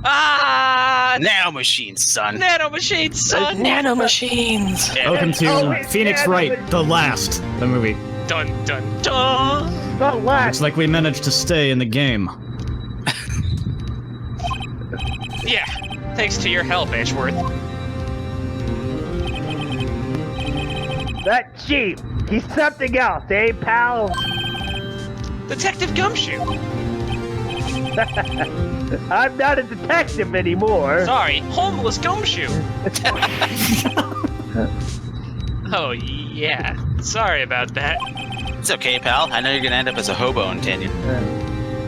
Ah! Nanomachines, son. Nanomachines, son! Nanomachines! Welcome to Phoenix Wright, the movie. Dun dun dun! The last. Looks like we managed to stay in the game. Yeah, thanks to your help, Edgeworth. That chief, he's something else, eh, pal? Detective Gumshoe! I'm not a detective anymore. Sorry, homeless Gumshoe! Oh, yeah. Sorry about that. It's okay, pal. I know you're gonna end up as a hobo in 10 years.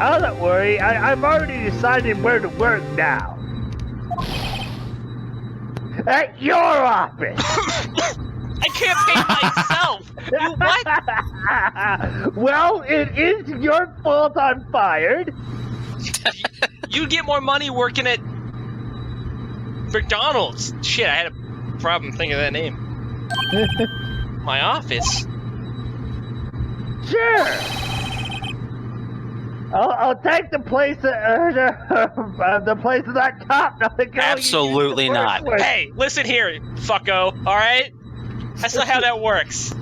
Oh, don't worry. I've already decided where to work now. At your office. I can't pay myself! You what? Well, it is your fault I'm fired. You get more money working at McDonald's. Shit, I had a problem thinking of that name. My office. Sure. I'll take the place the place of that cop. Absolutely not. Hey, listen here, fucko, alright? That's not how that works.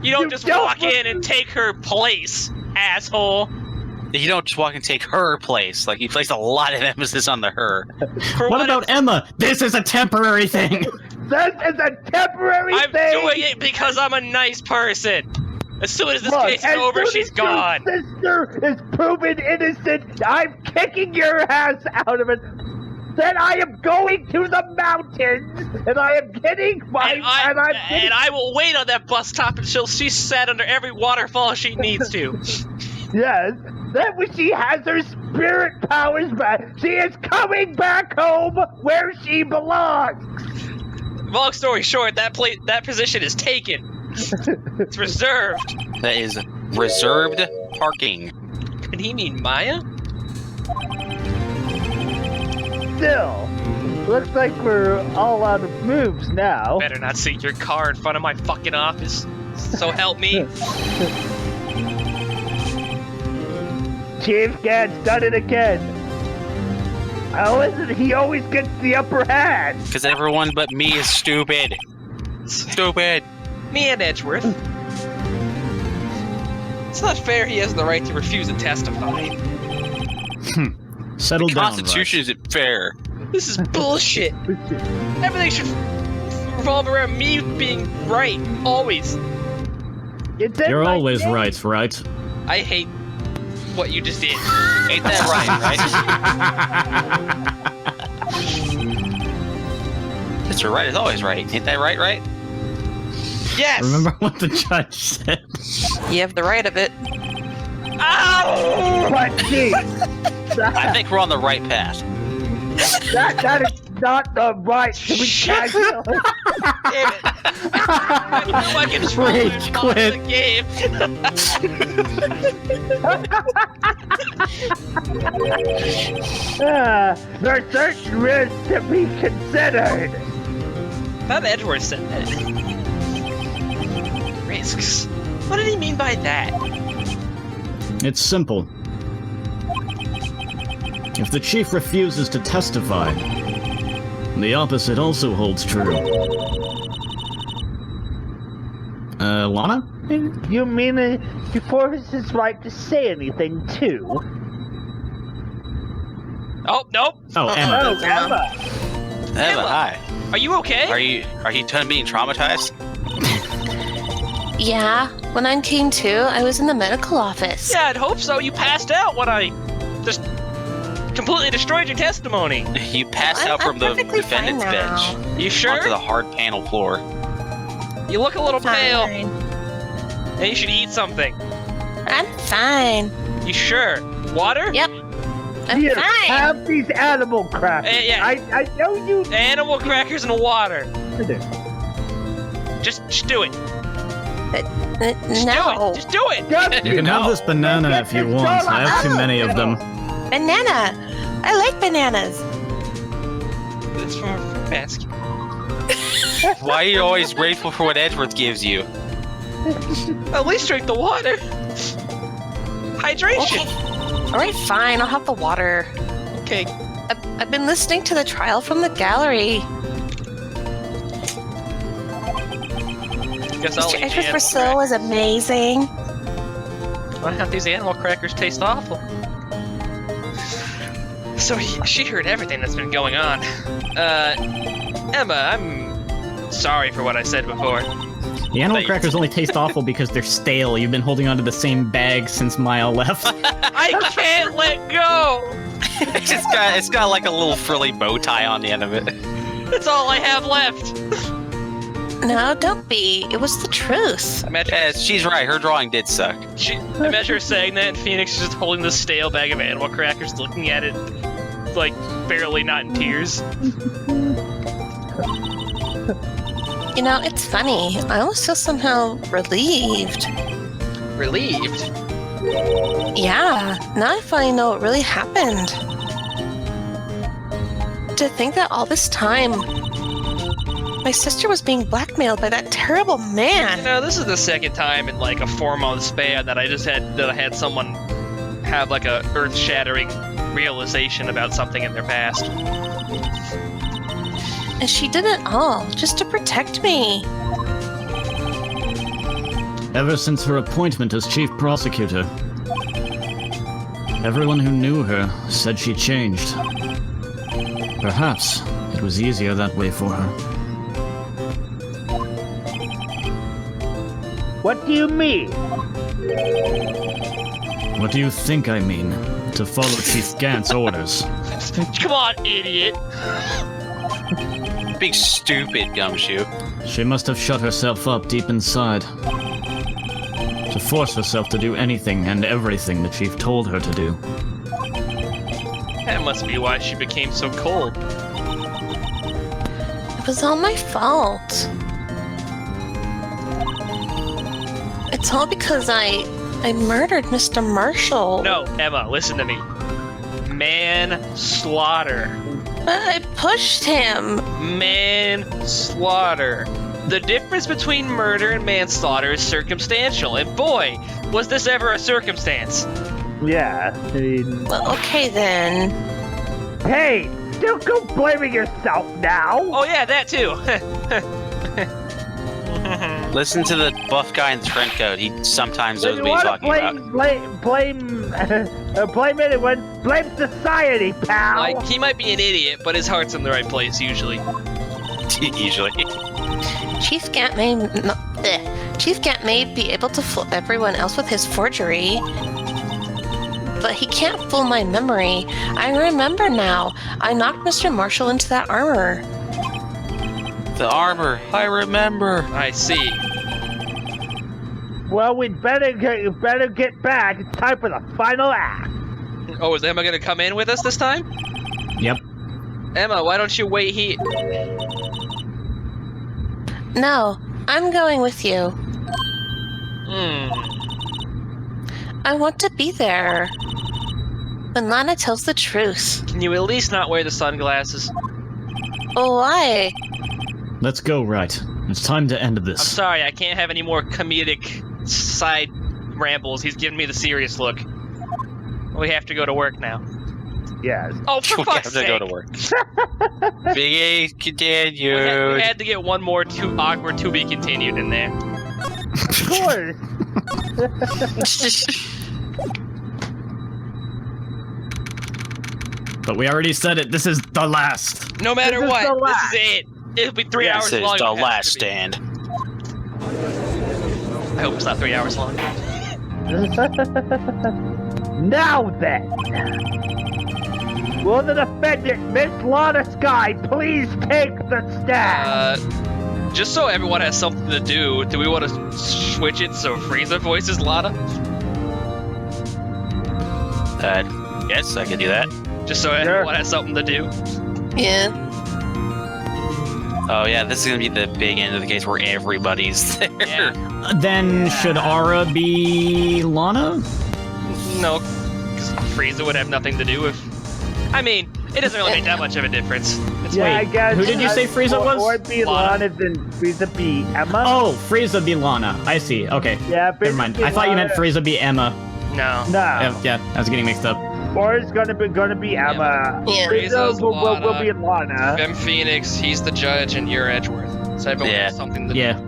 You don't just walk in and take her place, asshole. You don't just walk and take her place. Like, you place a lot of emphasis on the her. What about Emma? This is a temporary thing. This is a temporary I'm thing. doing it because I'm a nice person. As soon as this case is over, she's gone. Your sister is proven innocent. I'm kicking your ass out of it. Then I am going to the mountains, and I am getting my. And I will wait on that bus stop until she's sat under every waterfall she needs to. Yes. Then when she has her spirit powers back, she is coming back home where she belongs. Long story short, that position is taken. It's reserved. That is reserved parking. Did he mean Maya? Still, looks like we're all out of moves now. Better not see your car in front of my fucking office. So help me. Chief Gad's done it again. How is it he always gets the upper hand? Because everyone but me is stupid. Stupid. Me and Edgeworth. It's not fair he has the right to refuse to testify. Settle The down, Constitution isn't fair. This is bullshit. Everything should revolve around me being right, always. You're always right? I hate what you just did. Ain't that right? Mr. Right is always right. Ain't that right? Yes! Remember what the judge said? You have the right of it. Ow! But gee, I think we're on the right path. that is not the right to be casual. Damn it. My controller Rage quit. the game. There are certain risks to be considered. Thought Edgeworth said that. Risks? What did he mean by that? It's simple. If the chief refuses to testify, the opposite also holds true. Lana? You mean he forfeits his right to say anything too? Oh, nope. Oh, Emma. Oh, Emma. Emma, hi. Are you okay? Are you done being traumatized? Yeah, when I came to, I was in the medical office. Yeah, I'd hope so. You passed out when I just completely destroyed your testimony. You passed out from the perfectly fine defendant's now. bench You sure? onto the hard panel floor. You look a little pale. Fine. And you should eat something. I'm fine. You sure? Water? Yep. I'm Here, fine. have these animal crackers. Yeah. I know you. Animal crackers and water. Just do it. Just No. do it. Just do it. You can have this banana if you want. I have too many of them. Banana. I like bananas. That's from a basket. Why are you always grateful for what Edgeworth gives you? At least drink the water. Hydration. Okay. All right, fine. I'll have the water. Okay, Okay. I've been listening to the trial from the gallery. Guess I'll Mr. eat the Edward animal Rousseau was amazing. Wow, these animal crackers taste awful. So she heard everything that's been going on. Emma, I'm sorry for what I said before. The animal Thanks. crackers only taste awful because they're stale. You've been holding onto the same bag since Mile left. I can't let go! It's got like a little frilly bow tie on the end of it. That's all I have left! No, don't be. It was the truth. Yeah, she's right. Her drawing did suck. Imagine her saying that, and Phoenix is just holding this stale bag of animal crackers, looking at it, like, barely not in tears. You know, it's funny. I almost feel somehow relieved. Relieved? Yeah, now I finally know what really happened. To think that all this time, my sister was being blackmailed by that terrible man. You know, this is the second time in like a 4-month span that I had someone have like a earth-shattering realization about something in their past. And she did it all just to protect me. Ever since her appointment as chief prosecutor, everyone who knew her said she changed. Perhaps it was easier that way for her. What do you mean? What do you think I mean? To follow Chief Gant's orders. Come on, idiot! Big stupid gumshoe. She must have shut herself up deep inside. To force herself to do anything and everything the chief told her to do. That must be why she became so cold. It was all my fault. It's all because I murdered Mr. Marshall. No, Emma, listen to me. Manslaughter. But I pushed him. Manslaughter. The difference between murder and manslaughter is circumstantial, and boy, was this ever a circumstance. Yeah, I mean... Well, okay then. Hey, don't go blaming yourself now! Oh yeah, that too. Listen to the buff guy in the trench coat. He sometimes knows If what you he's want to talking about. blame anyone, blame society, pal! Like, he might be an idiot, but his heart's in the right place usually. Usually. Chief Gant may be able to fool everyone else with his forgery, but he can't fool my memory. I remember now. I knocked Mr. Marshall into that armor. The armor. I remember. I see. Well, we'd better get back. It's time for the final act. Oh, is Emma gonna come in with us this time? Yep. Emma, why don't you wait here? No, I'm going with you. I want to be there. When Lana tells the truth. Can you at least not wear the sunglasses? Why? Let's go, Wright. It's time to end I'm this. sorry, I can't have any more comedic side rambles. He's giving me the serious look. We have to go to work now. Yes. Oh, for We fuck's have to sake! go to work. Big A continued. We had to get one more awkward to be continued in there. Of course. But we already said it, this is the last. No matter This is what, the this last. is it. It'll be 3 hours This is long. the if it has last to be. stand. I hope it's not 3 hours long. Now then, will the defendant, Miss Lana Sky, please take the stand? Just so everyone has something to do we want to switch it so Friza voices Lana? Yes, I can do that. Just so everyone has something to do? Yeah. Oh yeah, this is gonna be the big end of the case where everybody's there. Yeah. Then should Ara be Lana? No, because Frieza would have nothing to do with... I mean, it doesn't really make that much of a difference. It's Yeah, wait, I guess. who did you say Frieza was? Or be Lana. Lana, then Frieza be Emma. Oh, Frieza be Lana. I see. Okay. Yeah, Never mind. I thought you meant Frieza be Emma. No. No. Yeah, I was getting mixed up. Or it's gonna be Emma. Yeah. Friza's Will be Lana. Fem Phoenix, he's the judge, and you're Edgeworth. So I Yeah. something that Yeah.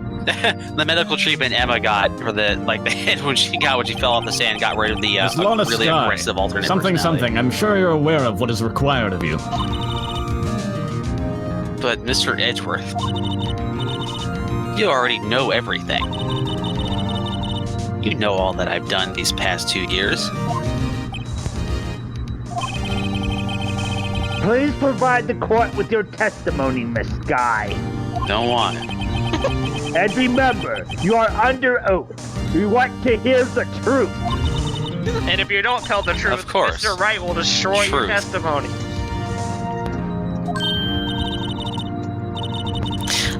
The medical treatment Emma got for the head when she fell off the sand got rid of the Miss Lana really Sky. aggressive alternate Something, personality. something. I'm sure you're aware of what is required of you. But Mr. Edgeworth, you already know everything. You know all that I've done these past 2 years. Please provide the court with your testimony, Miss Sky. Don't want it. And remember, you are under oath. We want to hear the truth. And if you don't tell the truth, Of course. Mr. Wright will destroy your Truth. testimony.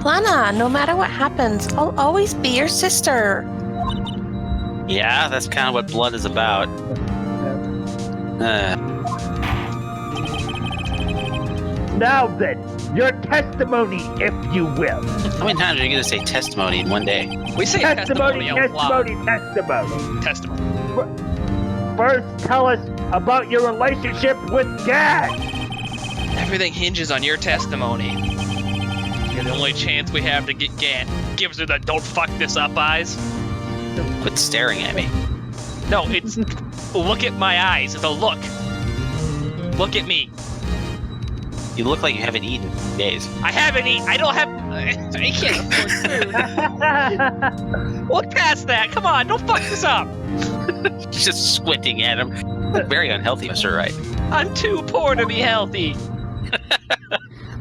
Lana, no matter what happens, I'll always be your sister. Yeah, that's kind of what blood is about. Now then, your testimony, if you will. How many times are you going to say testimony in one day? We say Testimony, out loud. testimony. Testimony. First, tell us about your relationship with Gad. Everything hinges on your testimony. You're the only chance we have to get Gant. Gives her the "don't fuck this up" eyes. Quit staring at me. No, it's look at my eyes. It's a look. Look at me. You look like you haven't eaten in days. I haven't eaten. I don't have. I can't afford food. Look past that. Come on, don't fuck this up. She's just squinting at him. You look very unhealthy, Mr. Wright. I'm too poor to be healthy.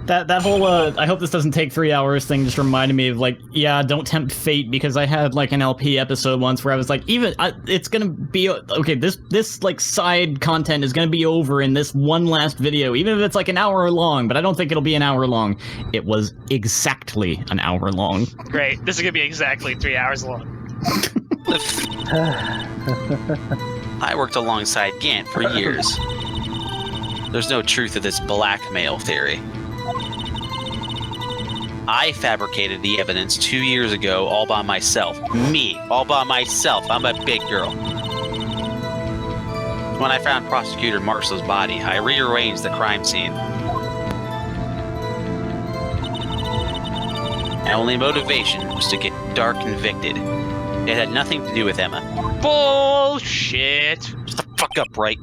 That whole I hope this doesn't take 3 hours thing just reminded me of like, yeah, don't tempt fate, because I had like an LP episode once where I was like, it's gonna be okay, this like side content is gonna be over in this one last video, even if it's like an hour long, but I don't think it'll be an hour long. It was exactly an hour long. Great. This is gonna be exactly 3 hours long. I worked alongside Gant for years. There's no truth to this blackmail theory. I fabricated the evidence 2 years ago all by myself. Me, all by myself. I'm a big girl. When I found Prosecutor Marshall's body, I rearranged the crime scene. My only motivation was to get Dark convicted. It had nothing to do with Emma. Bullshit. Shut the fuck up, Wright.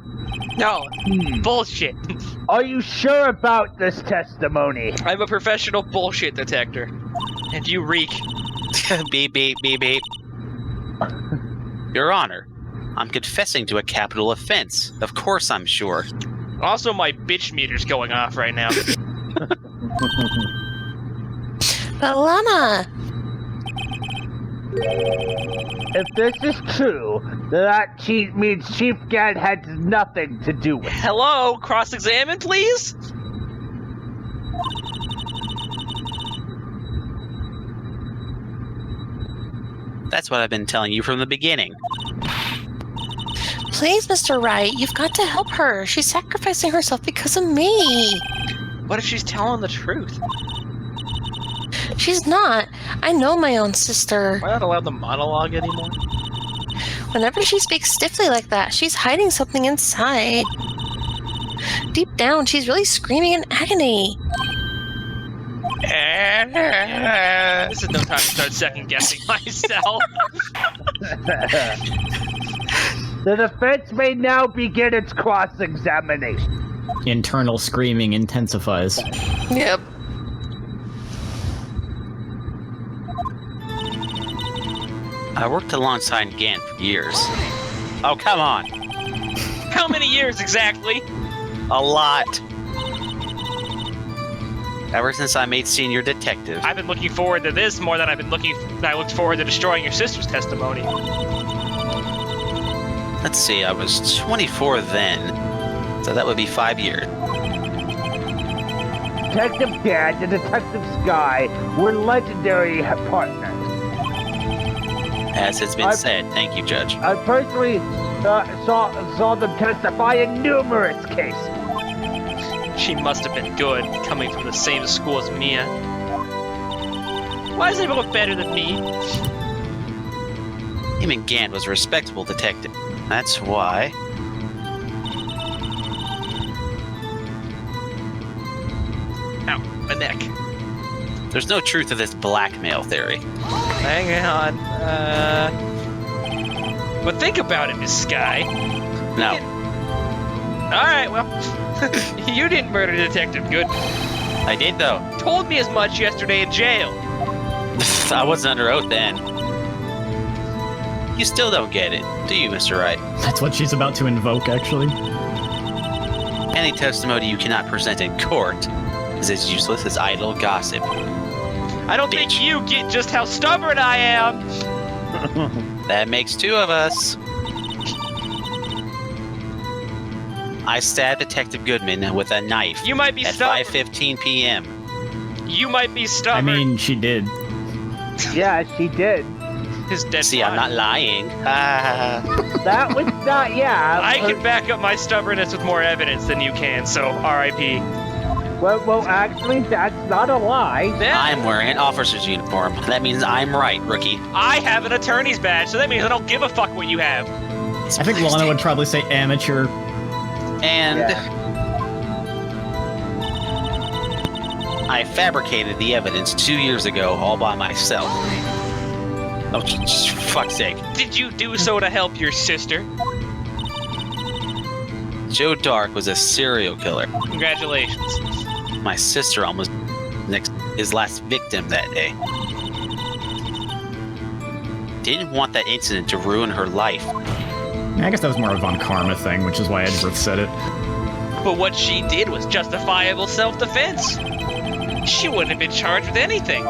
No. Bullshit. Are you sure about this testimony? I'm a professional bullshit detector. And you reek. Beep, beep, beep, beep. Your Honor, I'm confessing to a capital offense. Of course I'm sure. Also, my bitch meter's going off right now. But Lana, If this is true, then that means Chief Gad had nothing to do with it. Hello? Cross-examine, please? That's what I've been telling you from the beginning. please, Mr. Wright, you've got to help her. She's sacrificing herself because of me. What if she's telling the truth? She's not. I know my own sister. Am I not allowed to monologue anymore? Whenever she speaks stiffly like that, she's hiding something inside. Deep down, she's really screaming in agony. This is no time to start second-guessing myself. The defense may now begin its cross-examination. Internal screaming intensifies. Yep. I worked alongside Gant for years. Oh, come on. How many years exactly? A lot. Ever since I made senior detective. I've been looking forward to this more than I looked forward to destroying your sister's testimony. Let's see, I was 24 then. So that would be 5 years. Detective Gad and Detective Sky were legendary partners. As has been said. Thank you, Judge. I personally saw them testify in numerous cases. She must have been good, coming from the same school as Mia. Why is everyone better than me? Him and Gant was a respectable detective. That's why. Ow, my neck. There's no truth to this blackmail theory. Hang on. But think about it, Miss Sky. No. Alright, well, you didn't murder Detective Good. I did, though. Told me as much yesterday in jail. I wasn't under oath then. You still don't get it, do you, Mr. Wright? That's what she's about to invoke, actually. Any testimony you cannot present in court is as useless as idle gossip. I don't think you get just how stubborn I am. That makes two of us. I stabbed Detective Goodman with a knife You might be at stubborn. 5:15 p.m. You might be I stubborn. mean, she did. Yeah, she did. His dead See, I'm not lying. That was not, yeah. I can back up my stubbornness with more evidence than you can, so R.I.P. Well, actually, that's not a lie. Yeah, I'm wearing an officer's uniform. That means I'm right, rookie. I have an attorney's badge, so that means I don't give a fuck what you have. It's I think Lana plastic. would probably say amateur. And Yeah. I fabricated the evidence 2 years ago all by myself. Oh, fuck's sake. Did you do so to help your sister? Joe Dark was a serial killer. Congratulations. My sister almost his last victim that day. Didn't want that incident to ruin her life. I guess that was more of a Von Karma thing, which is why Edgeworth said it. But what she did was justifiable self-defense. She wouldn't have been charged with anything.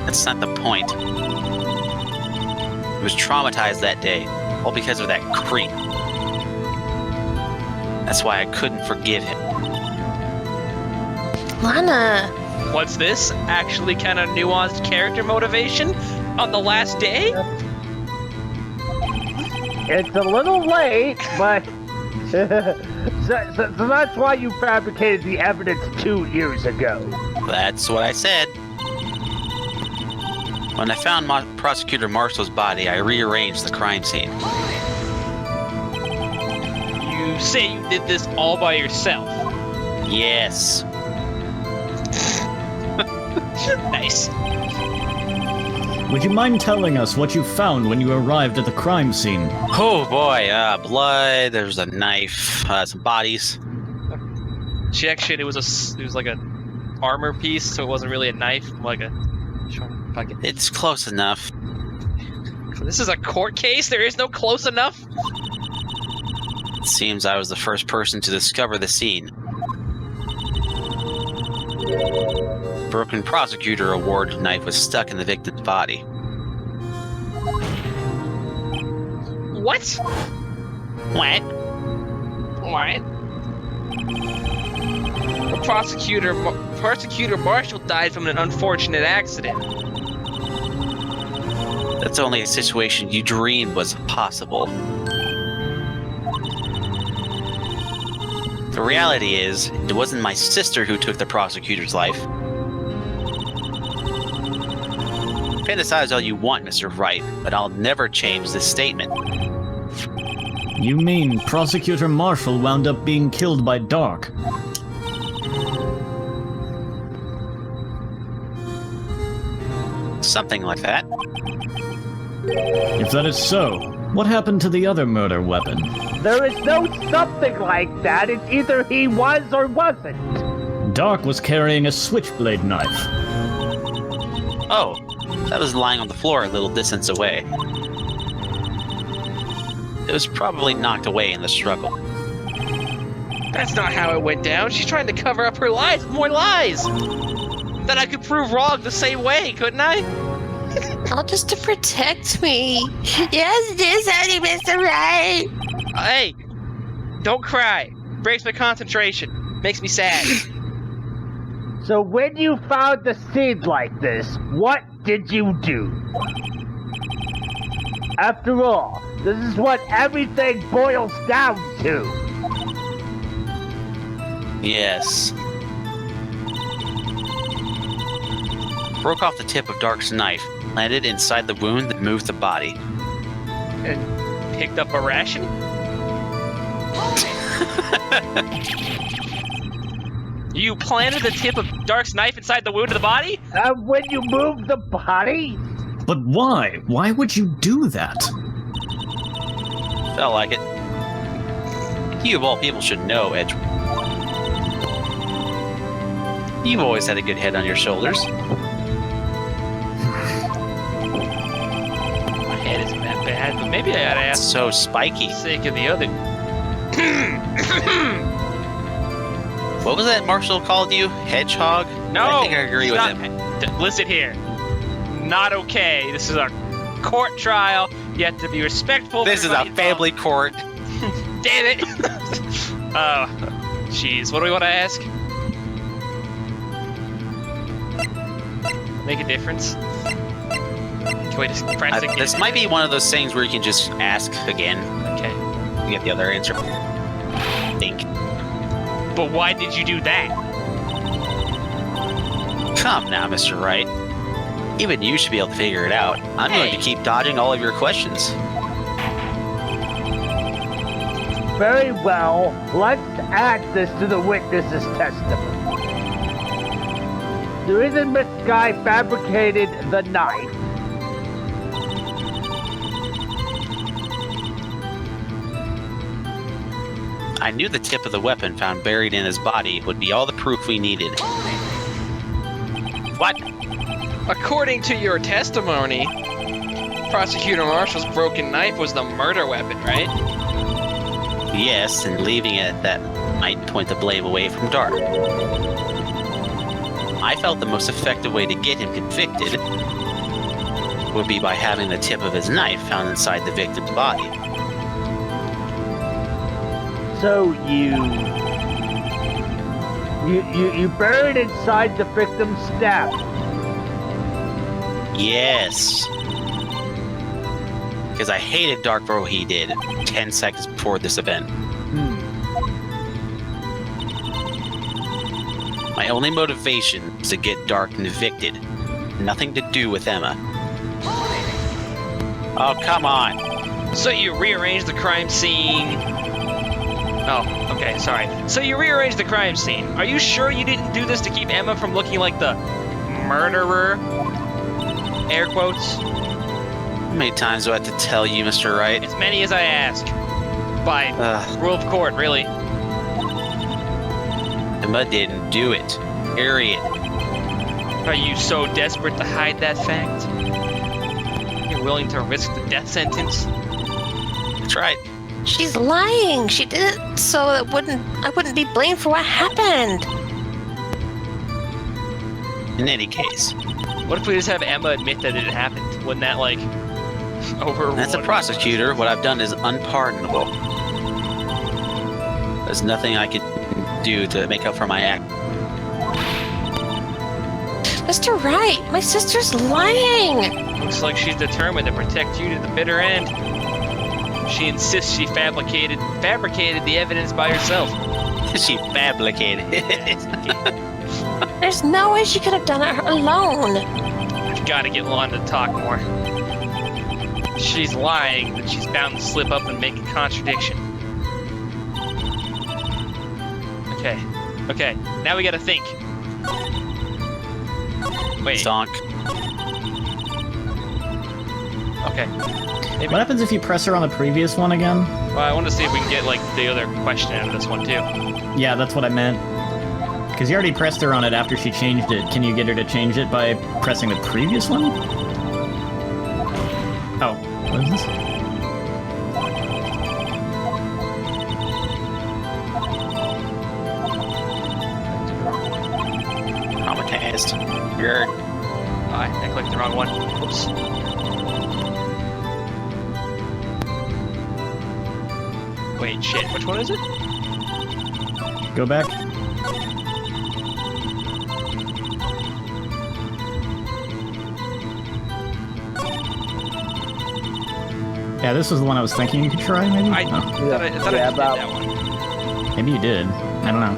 That's not the point. He was traumatized that day, all because of that creep. That's why I couldn't forgive him. Lana, What's this? Actually kind of nuanced character motivation on the last day? It's a little late, but so that's why you fabricated the evidence 2 years ago. That's what I said. When I found Prosecutor Marshall's body, I rearranged the crime scene. You say you did this all by yourself. Yes. Nice. Would you mind telling us what you found when you arrived at the crime scene? Oh boy, blood, there's a knife, some bodies. Check shit. It was like a armor piece, so it wasn't really a knife. Like a. It's close enough. This is a court case. There is no close enough. It seems I was the first person to discover the scene. Broken Prosecutor Award knife was stuck in the victim's body. What? What? What? The prosecutor Marshall died from an unfortunate accident. That's only a situation you dreamed was possible. The reality is, it wasn't my sister who took the prosecutor's life. Fantasize all you want, Mr. Wright, but I'll never change this statement. You mean Prosecutor Marshall wound up being killed by Dark? Something like that. If that is so, what happened to the other murder weapon? There is no something like that. It's either he was or wasn't. Dark was carrying a switchblade knife. Oh, that was lying on the floor a little distance away. It was probably knocked away in the struggle. That's not how it went down. She's trying to cover up her lies with more lies. That I could prove wrong the same way, couldn't I? all just to protect me. Yes, dear Sonny, Mr. Wright. Hey, don't cry. Breaks my concentration. Makes me sad. So when you found the seed like this, what did you do? After all, this is what everything boils down to. Yes. Broke off the tip of Dark's knife, landed inside the wound that moved the body. And picked up a ration? You planted the tip of Dark's knife inside the wound of the body? When you move the body? But why? Why would you do that? Felt like it. You of all people should know, Edgeworth. You've always had a good head on your shoulders. My head isn't that bad, but maybe I ought to ask So spiky. for the sake of the other. What was that Marshall called you? Hedgehog? No! I think I agree with stop. him. Listen here. Not okay. This is a court trial. You have to be respectful. This is a family court. Damn it! Oh, jeez. What do we want to ask? Make a difference? Can we just press again? This might be one of those things where you can just ask again. Okay. You get the other answer. Think. But why did you do that? Come now, Mr. Wright. Even you should be able to figure it out. I'm going to keep dodging all of your questions. Very well. Let's add this to the witness's testimony. The reason this guy fabricated the knife I knew the tip of the weapon found buried in his body would be all the proof we needed. What? According to your testimony, Prosecutor Marshall's broken knife was the murder weapon, right? Yes, and leaving it at that might point the blame away from Dark. I felt the most effective way to get him convicted would be by having the tip of his knife found inside the victim's body. So you buried inside the victim's stab. Yes. Because I hated Dark for what he did 10 seconds before this event. My only motivation is to get Dark convicted. Nothing to do with Emma. Oh, come on. So you rearranged the crime scene. Oh, okay, sorry. So you rearranged the crime scene. Are you sure you didn't do this to keep Emma from looking like the murderer? Air quotes. How many times do I have to tell you, Mr. Wright? As many as I ask. By rule of court, really. Emma didn't do it. Period. Are you so desperate to hide that fact? You're willing to risk the death sentence? That's right. She's lying. She did it so I wouldn't be blamed for what happened. In any case, What if we just have Emma admit that it happened? Wouldn't that, like, overrule? as a prosecutor, what I've done is unpardonable. There's nothing I can do to make up for my act. Mr. Wright, my sister's lying. Looks like she's determined to protect you to the bitter end. She insists she fabricated the evidence by herself. She fabricated it. There's no way she could have done it alone. We've got to get Lana to talk more. She's lying, but she's bound to slip up and make a contradiction. Okay, now we gotta think. Wait, Zonk. okay. Maybe, What happens if you press her on the previous one again? well, I want to see if we can get, like, the other question out of this one, too. Yeah, that's what I meant. Because you already pressed her on it after she changed it. Can you get her to change it by pressing the previous one? Oh, what is this? Traumatized. You're... Oh, I clicked the wrong one. Oops. Wait, shit, which one is it? Go back. Yeah, this was the one I was thinking you could try, maybe? I Oh, thought I just did that one. maybe you did. I don't know.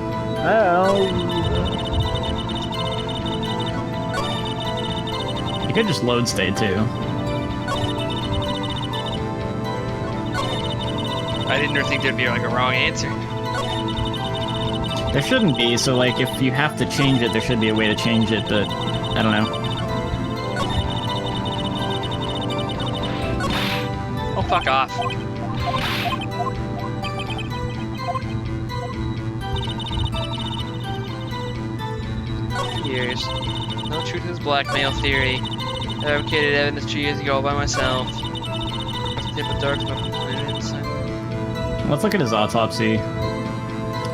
You could just load stay, too. I didn't think there'd be, like, a wrong answer. There shouldn't be, so like if you have to change it, there should be a way to change it, but I don't know. Oh, fuck off. Years. No truth to this blackmail theory. I advocated evidence 2 years ago all by myself. Let's look at his autopsy.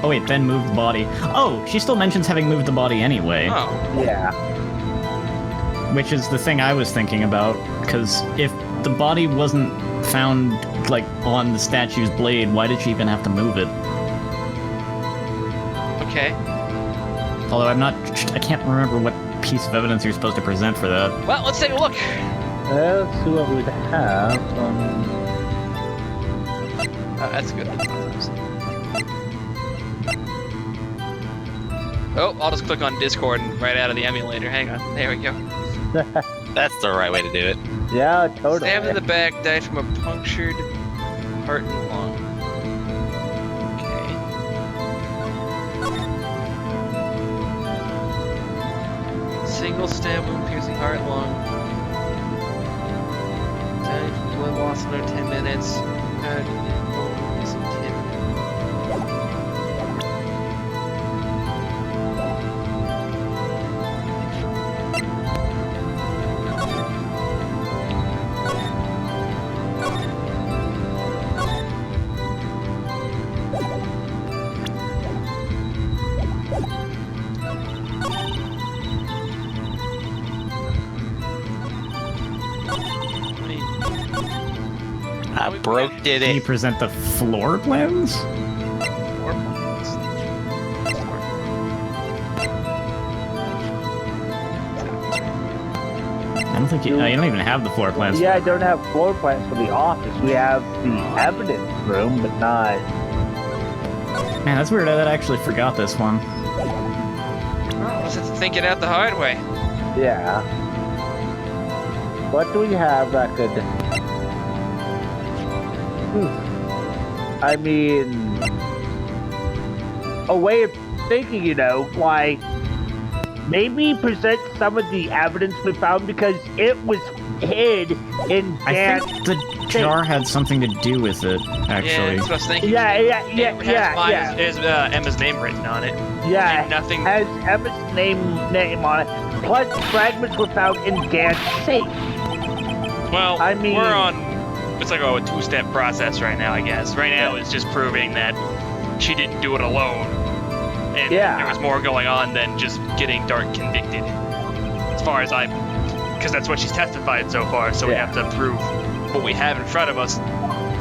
Oh wait, then move the body. Oh, she still mentions having moved the body anyway. Oh. Yeah. Which is the thing I was thinking about, because if the body wasn't found, like, on the statue's blade, why did she even have to move it? Okay. Although I can't remember what piece of evidence you're supposed to present for that. Well, let's take a look. Let's see what we'd have. That's good. Oh, I'll just click on Discord and right out of the emulator. Hang on. There we go. That's the right way to do it. Yeah, totally. Stabbed in the back, died from a punctured heart and lung. Okay. Single stab wound piercing heart and lung. Died from blood loss in under 10 minutes. Missing tip. I broke did Can you it. present the floor plans? I don't think you don't even have the floor plans. Yeah, I don't have floor plans for the office. We have the evidence room, but not. Man, that's weird. I actually forgot this one. Oh, let's have to think it out the hard way. Yeah. What do we have that could? I mean, a way of thinking, you know, like maybe present some of the evidence we found because it was hid in I Dan's. think the jar had something to do with it, Yeah, actually. that's what I was thinking. Yeah, It has Emma's name written on it. Yeah, And nothing. has Emma's name on it. Plus, fragments were found in Dan's safe. Well, I mean- we're on. It's like a two-step process right now, I guess. Right now, it's just proving that she didn't do it alone, and Yeah. there was more going on than just getting Dart convicted. As far as because that's what she's testified so far. So we Yeah. have to prove what we have in front of us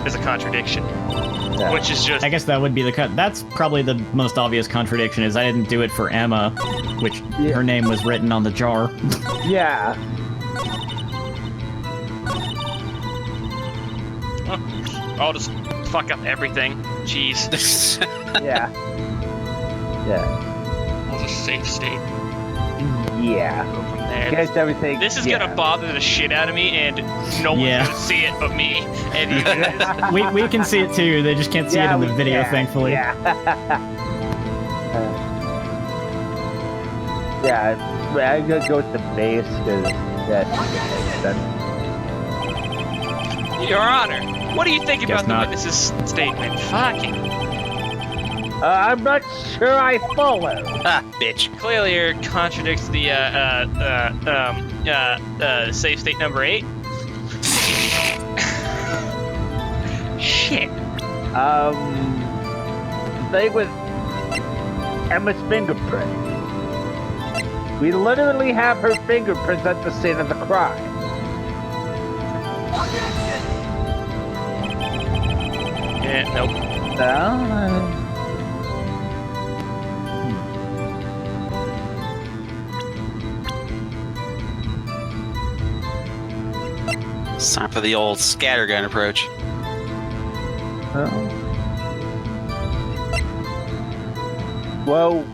is a contradiction, Yeah. which is just. I guess that would be that's probably the most obvious contradiction is I didn't do it for Emma, which Yeah. her name was written on the jar. Yeah. I'll just fuck up everything. Jeez. Yeah. Yeah. I'll just save state. Yeah. Go from there. Gets everything. This is yeah. gonna bother the shit out of me, and no one's Yeah. gonna see it but me and you guys. we can see it too, they just can't see it in the we video, can, thankfully. Yeah. Yeah, I'm gonna go with the base because that makes sense. Your Honor, what do you think Guess about the not. witness's statement? Fucking. I'm not sure I follow. Ah, bitch. Clearly, it contradicts the safe state number 8. Shit. Thing with Emma's fingerprint. We literally have her fingerprints at the scene of the crime. Yeah, nope. It's time for the old scattergun approach. Well,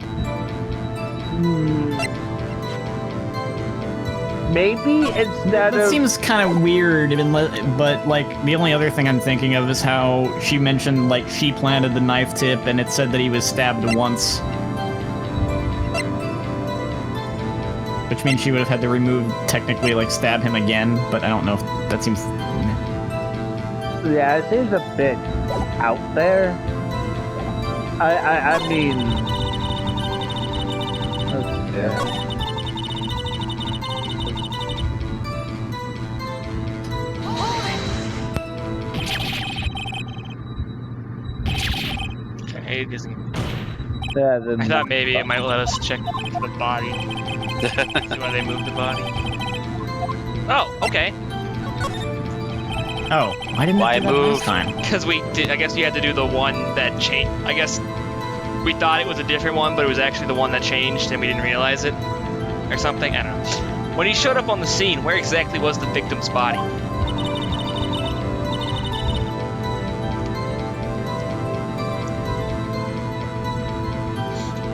maybe instead That of seems kind of weird, but like the only other thing I'm thinking of is how she mentioned like she planted the knife tip and it said that he was stabbed once. Which means she would have had to remove, technically, like, stab him again, but I don't know if that seems... Yeah, it seems a bit out there. I mean... Okay. Okay, it isn't. Yeah, then... I thought maybe it might let us check the body. See why they moved the body. Oh, okay. Oh, why didn't Why I do that move? last time? Because we did. I guess you had to do the one that changed. I guess we thought it was a different one, but it was actually the one that changed, and we didn't realize it, or something. I don't know. When he showed up on the scene, where exactly was the victim's body?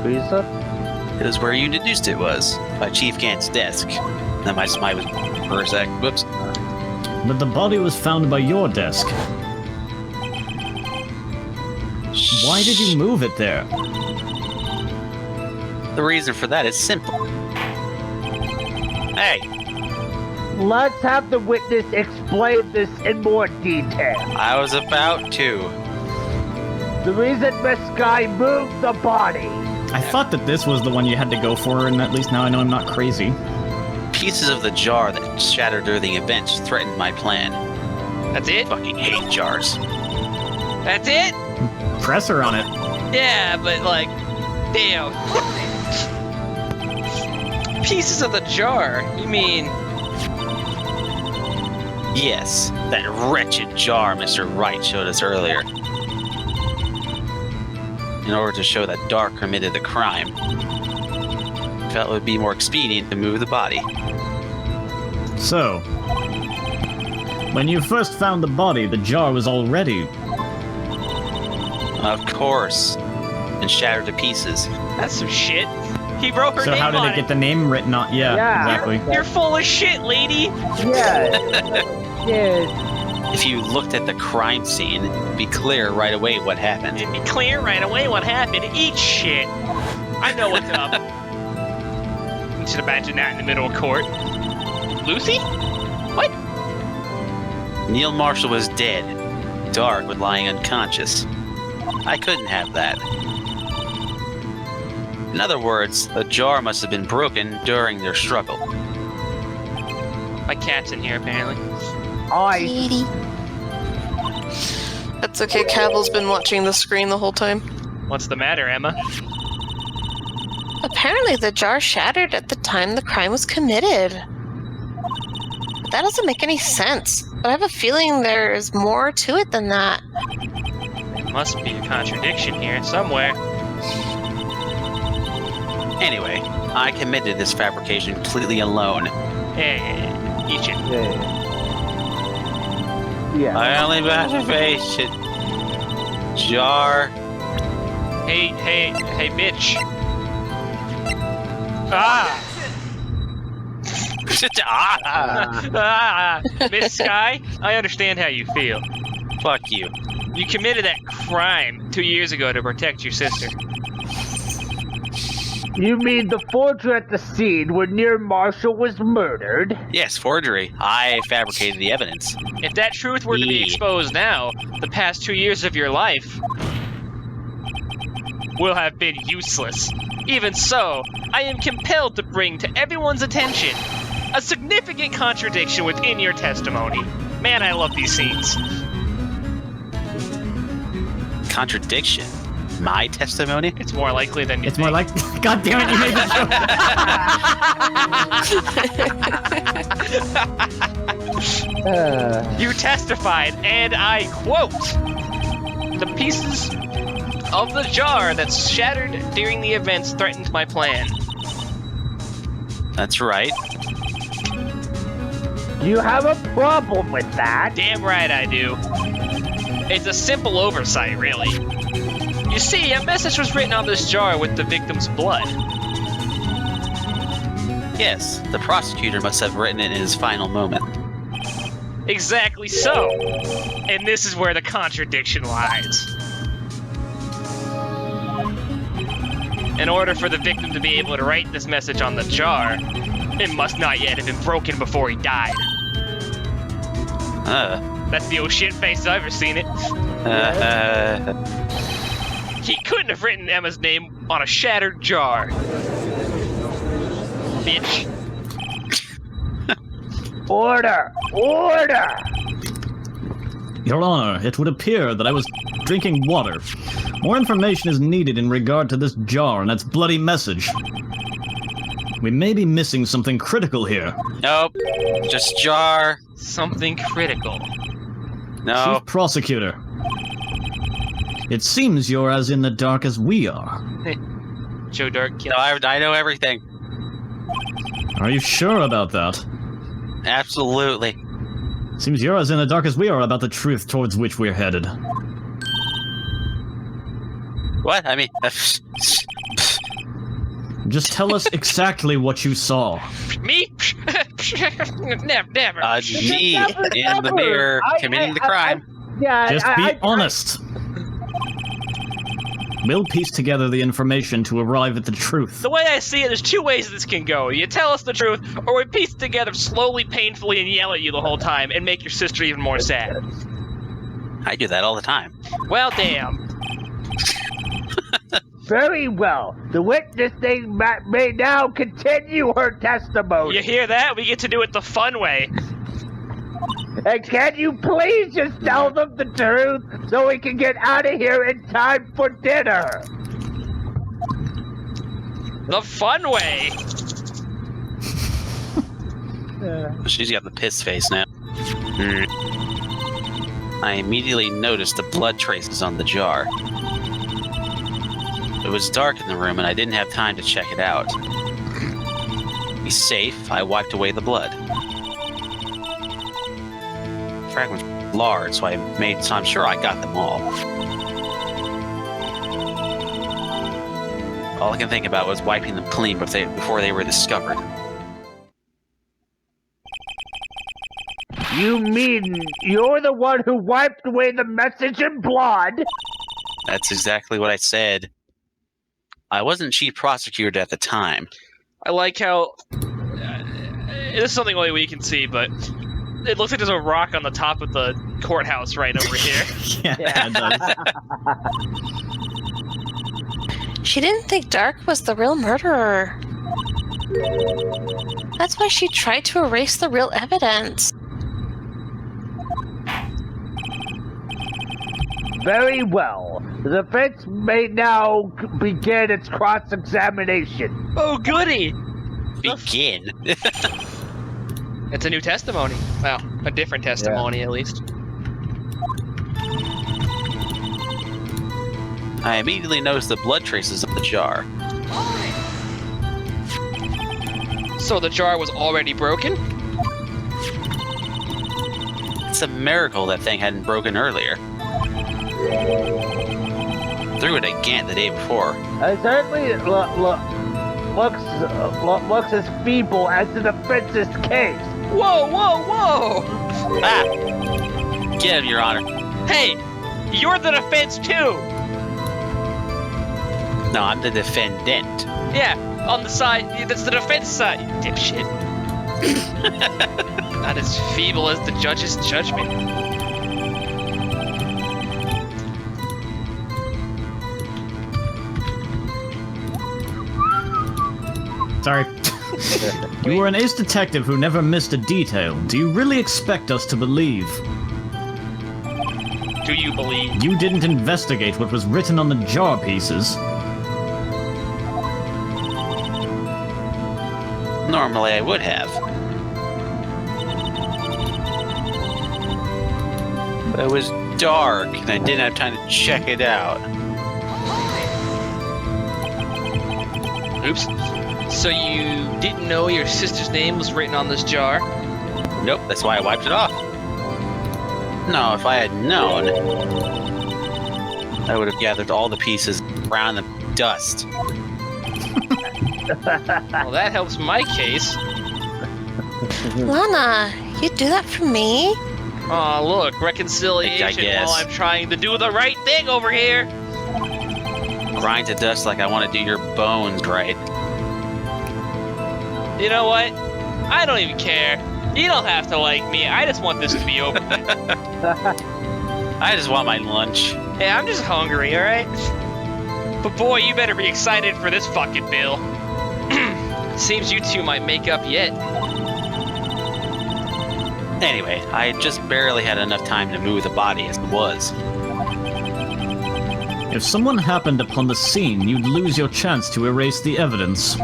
Friza? It was where you deduced it was, by Chief Gant's desk. That might smile for a sec. Whoops. But the body was found by your desk. Why did you move it there? The reason for that is simple. Hey, Let's have the witness explain this in more detail. I was about to. The reason Miss Guy moved the body. I thought that this was the one you had to go for, and at least now I know I'm not crazy. Pieces of the jar that shattered during the events threatened my plan. That's it? Fucking hate jars. That's it? Press her on it. Yeah, but like, damn. Pieces of the jar. You mean? Yes, that wretched jar Mr. Wright showed us earlier. In order to show that Dark committed the crime, I felt it would be more expedient to move the body. So, when you first found the body, the jar was already... Of course, and shattered to pieces. That's some shit. He wrote her So name how did on it get the name written on? Yeah, Yeah. exactly. You're full of shit, lady. Yeah. Yeah. If you looked at the crime scene, it'd be clear right away what happened. It'd be clear right away what happened. Eat shit. I know what's up. You should imagine that in the middle of court. Lucy? What? Neil Marshall was dead. Dark was lying unconscious. I couldn't have that. In other words, the jar must have been broken during their struggle. My cat's in here, apparently. Katie. That's okay, Cavill's been watching the screen the whole time. What's the matter, Emma? Apparently the jar shattered at the time the crime was committed. That doesn't make any sense, but I have a feeling there is more to it than that. There must be a contradiction here somewhere. Anyway, I committed this fabrication completely alone. Yeah. Eat shit. Yeah. I only face it. Jar. Hey, bitch. Ah! Ah! Miss Sky, I understand how you feel. Fuck you. You committed that crime 2 years ago to protect your sister. You mean the forger at the scene where Neil Marshall was murdered? Yes, forgery. I fabricated the evidence. If that truth were to be exposed now, the past 2 years of your life will have been useless. Even so, I am compelled to bring to everyone's attention a significant contradiction within your testimony. Man, I love these scenes. Contradiction? My testimony? It's more likely than you It's think. more like... God damn it, you made the joke! You testified, and I quote, "The pieces of the jar that shattered during the events threatened my plan." That's right. You have a problem with that? Damn right I do. It's a simple oversight, really. You see, a message was written on this jar with the victim's blood. Yes, the prosecutor must have written it in his final moment. Exactly so. And this is where the contradiction lies. In order for the victim to be able to write this message on the jar, It must not yet have been broken before he died. That's the old shit face I've ever seen it. He couldn't have written Emma's name on a shattered jar. Bitch. Order! Order! Your Honor, it would appear that I was drinking water. More information is needed in regard to this jar and its bloody message. We may be missing something critical here. Nope. Just jar. Something critical. No. Chief Prosecutor. It seems you're as in the dark as we are. Joe Dark No, kills. I know everything. Are you sure about that? Absolutely. Seems you're as in the dark as we are about the truth towards which we're headed. What? I mean, Just tell us exactly what you saw. Me? Never. me in the mirror committing the crime. Just be honest. We'll piece together the information to arrive at the truth. The way I see it, there's two ways this can go. You tell us the truth, or we piece it together slowly, painfully, and yell at you the whole time, and make your sister even more sad. I do that all the time. Well, damn. Very well. The witness may now continue her testimony. You hear that? We get to do it the fun way. And can you please just tell them the truth so we can get out of here in time for dinner? The fun way. She's got the piss face now. I immediately noticed the blood traces on the jar. It was dark in the room and I didn't have time to check it out. To be safe, I wiped away the blood. The fragments were large, so I'm sure I got them all. All I can think about was wiping them clean before they were discovered. You mean you're the one who wiped away the message in blood? That's exactly what I said. I wasn't chief prosecutor at the time. I like how... this is something only we can see, but... It looks like there's a rock on the top of the courthouse right over here. Yeah, it does. She didn't think Dark was the real murderer. That's why she tried to erase the real evidence. Very well. The defense may now begin its cross-examination. Oh, goody! Begin. It's a new testimony. Well, a different testimony, at least. I immediately noticed the blood traces of the jar. So the jar was already broken? It's a miracle that thing hadn't broken earlier. Threw it again the day before. It certainly looks as feeble as the defense's case. Whoa, whoa, whoa! Ah! Get him, Your Honor. Hey! You're the defense, too! No, I'm the defendant. Yeah, on the side. That's the defense side, you dipshit. Not as feeble as the judge's judgment. Sorry. You were an ace detective who never missed a detail. Do you really expect us to believe? Do you believe? You didn't investigate what was written on the jar pieces. Normally I would have. But it was dark and I didn't have time to check it out. Oops. So you didn't know your sister's name was written on this jar? Nope, that's why I wiped it off. No, if I had known, I would have gathered all the pieces around the dust. Well, that helps my case. Lana, you do that for me? Aw, look, reconciliation I guess. while I'm trying to do the right thing over here. Grind to dust like I want to do your bones right. You know what? I don't even care. You don't have to like me. I just want this to be over with. I just want my lunch. Yeah, I'm just hungry, alright? But boy, you better be excited for this fucking bill. Seems you two might make up yet. Anyway, I just barely had enough time to move the body as it was. If someone happened upon the scene, you'd lose your chance to erase the evidence.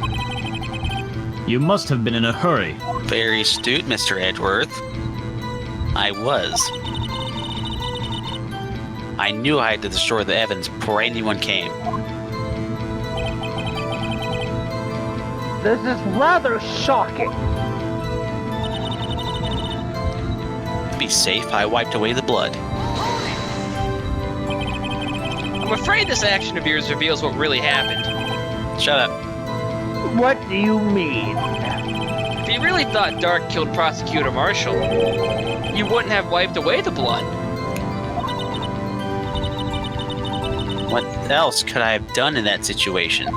You must have been in a hurry. Very astute, Mr. Edgeworth. I was. I knew I had to destroy the evidence before anyone came. This is rather shocking. To be safe, I wiped away the blood. I'm afraid this action of yours reveals what really happened. Shut up. What do you mean? If you really thought Dark killed Prosecutor Marshall, you wouldn't have wiped away the blood. What else could I have done in that situation?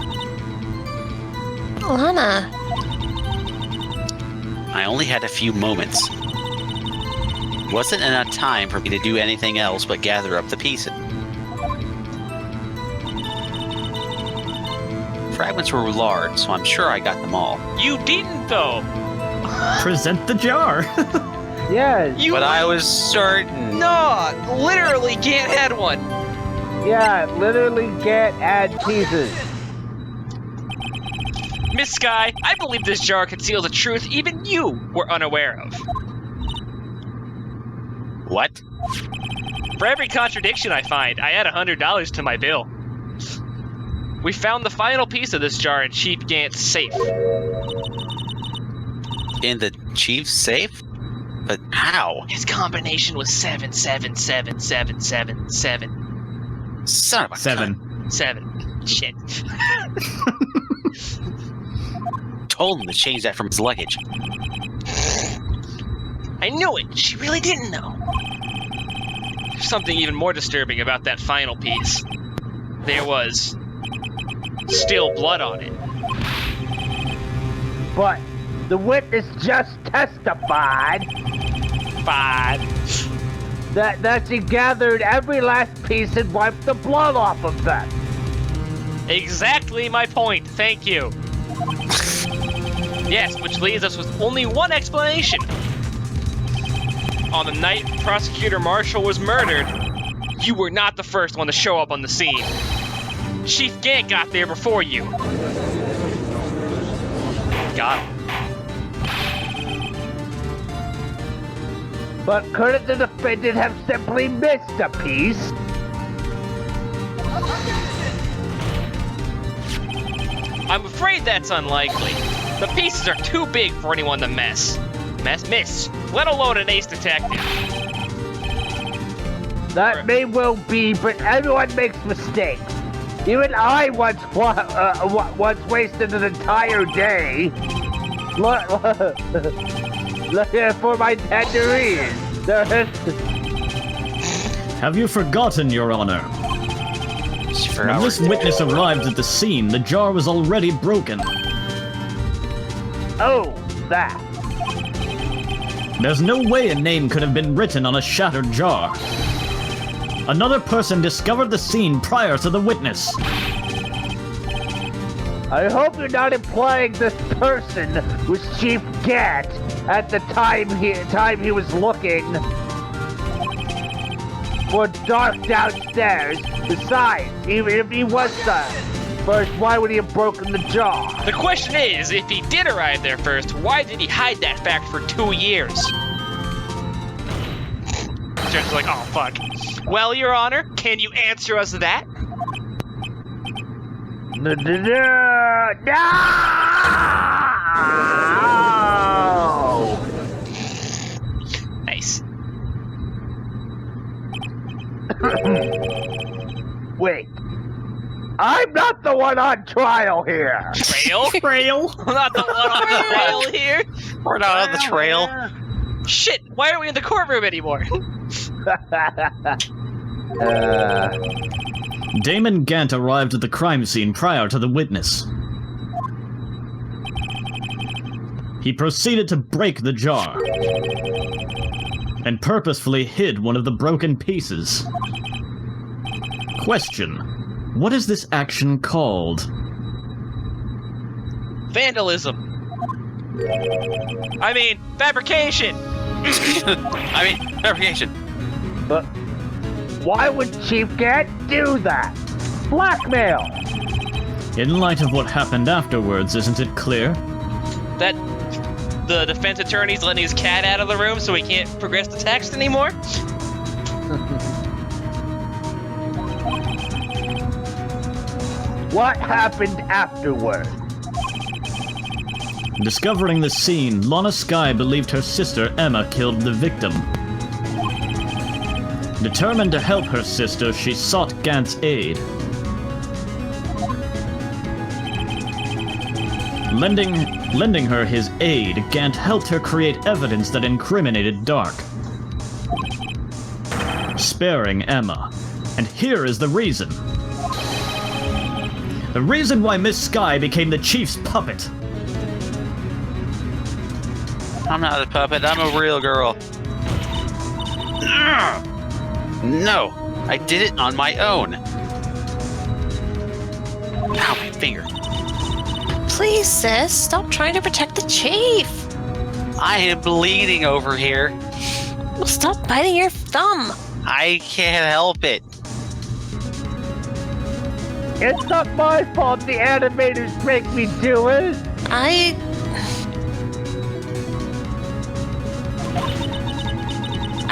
Lana, I only had a few moments. Wasn't enough time for me to do anything else but gather up the pieces. Fragments were large, so I'm sure I got them all. You didn't, though. Present the jar. Yes. You But I was certain. No, literally can't add one. Yeah, literally can't add pieces. Miss Sky, I believe this jar conceals a truth even you were unaware of. What? For every contradiction I find, I add $100 to my bill. We found the final piece of this jar in Chief Gant's safe. In the chief's safe? But how? His combination was 7777777. Son of a 7. cunt. 7. Shit. Told him to change that from his luggage. I knew it. She really didn't know. There's something even more disturbing about that final piece. There was still blood on it. But the witness just testified that she gathered every last piece and wiped the blood off of them. Exactly my point. Thank you. Yes, which leaves us with only one explanation. On the night Prosecutor Marshall was murdered, you were not the first one to show up on the scene. Chief Gant got there before you. Got him. But couldn't the defendant have simply missed a piece? I'm afraid that's unlikely. The pieces are too big for anyone to miss, let alone an ace detective. That may well be, but everyone makes mistakes. Even I once wasted an entire day looking for my tangerines. Have you forgotten, Your Honor? When this witness arrived at the scene, the jar was already broken. Oh, that. There's no way a name could have been written on a shattered jar. Another person discovered the scene prior to the witness. I hope you're not implying this person was Chief Gant at the time he was looking for Dark downstairs. Besides, even if he was the first, why would he have broken the jar? The question is, if he did arrive there first, why did he hide that fact for 2 years? Judge's like, oh fuck. Well, Your Honor, can you answer us that? No! Nice. Wait. I'm not the one on trial here. Trail? Trail? I'm not the one on the trail here. We're not on the trail. Shit, why aren't we in the courtroom anymore? Damon Gant arrived at the crime scene prior to the witness. He proceeded to break the jar and purposefully hid one of the broken pieces. Question: what is this action called? Vandalism. I mean, fabrication. Fabrication. But why would Chief Cat do that? Blackmail! In light of what happened afterwards, isn't it clear? That the defense attorney's letting his cat out of the room so he can't progress the text anymore? What happened afterward? Discovering the scene, Lana Skye believed her sister Emma killed the victim. Determined to help her sister, she sought Gant's aid. Lending her his aid, Gant helped her create evidence that incriminated Dark, sparing Emma. And here is the reason. The reason why Miss Skye became the Chief's puppet. I'm not a puppet, I'm a real girl. No, I did it on my own. Ow, my finger. Please, sis, stop trying to protect the chief. I am bleeding over here. Well, stop biting your thumb. I can't help it. It's not my fault the animators make me do it. I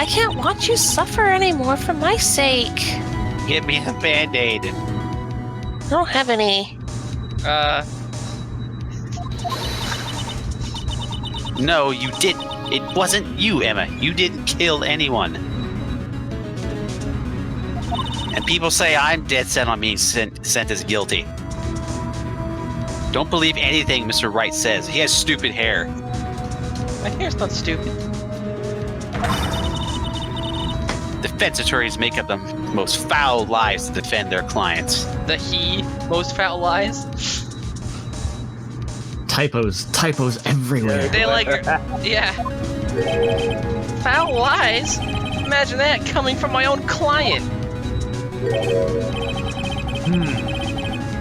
can't watch you suffer anymore for my sake. Give me a Band-Aid. I don't have any. No, you didn't. It wasn't you, Emma. You didn't kill anyone. And people say I'm dead set on being sent as guilty. Don't believe anything Mr. Wright says. He has stupid hair. My hair's not stupid. Defense attorneys make up the most foul lies to defend their clients. The most foul lies. Typos everywhere. They like, yeah. Foul lies? Imagine that coming from my own client.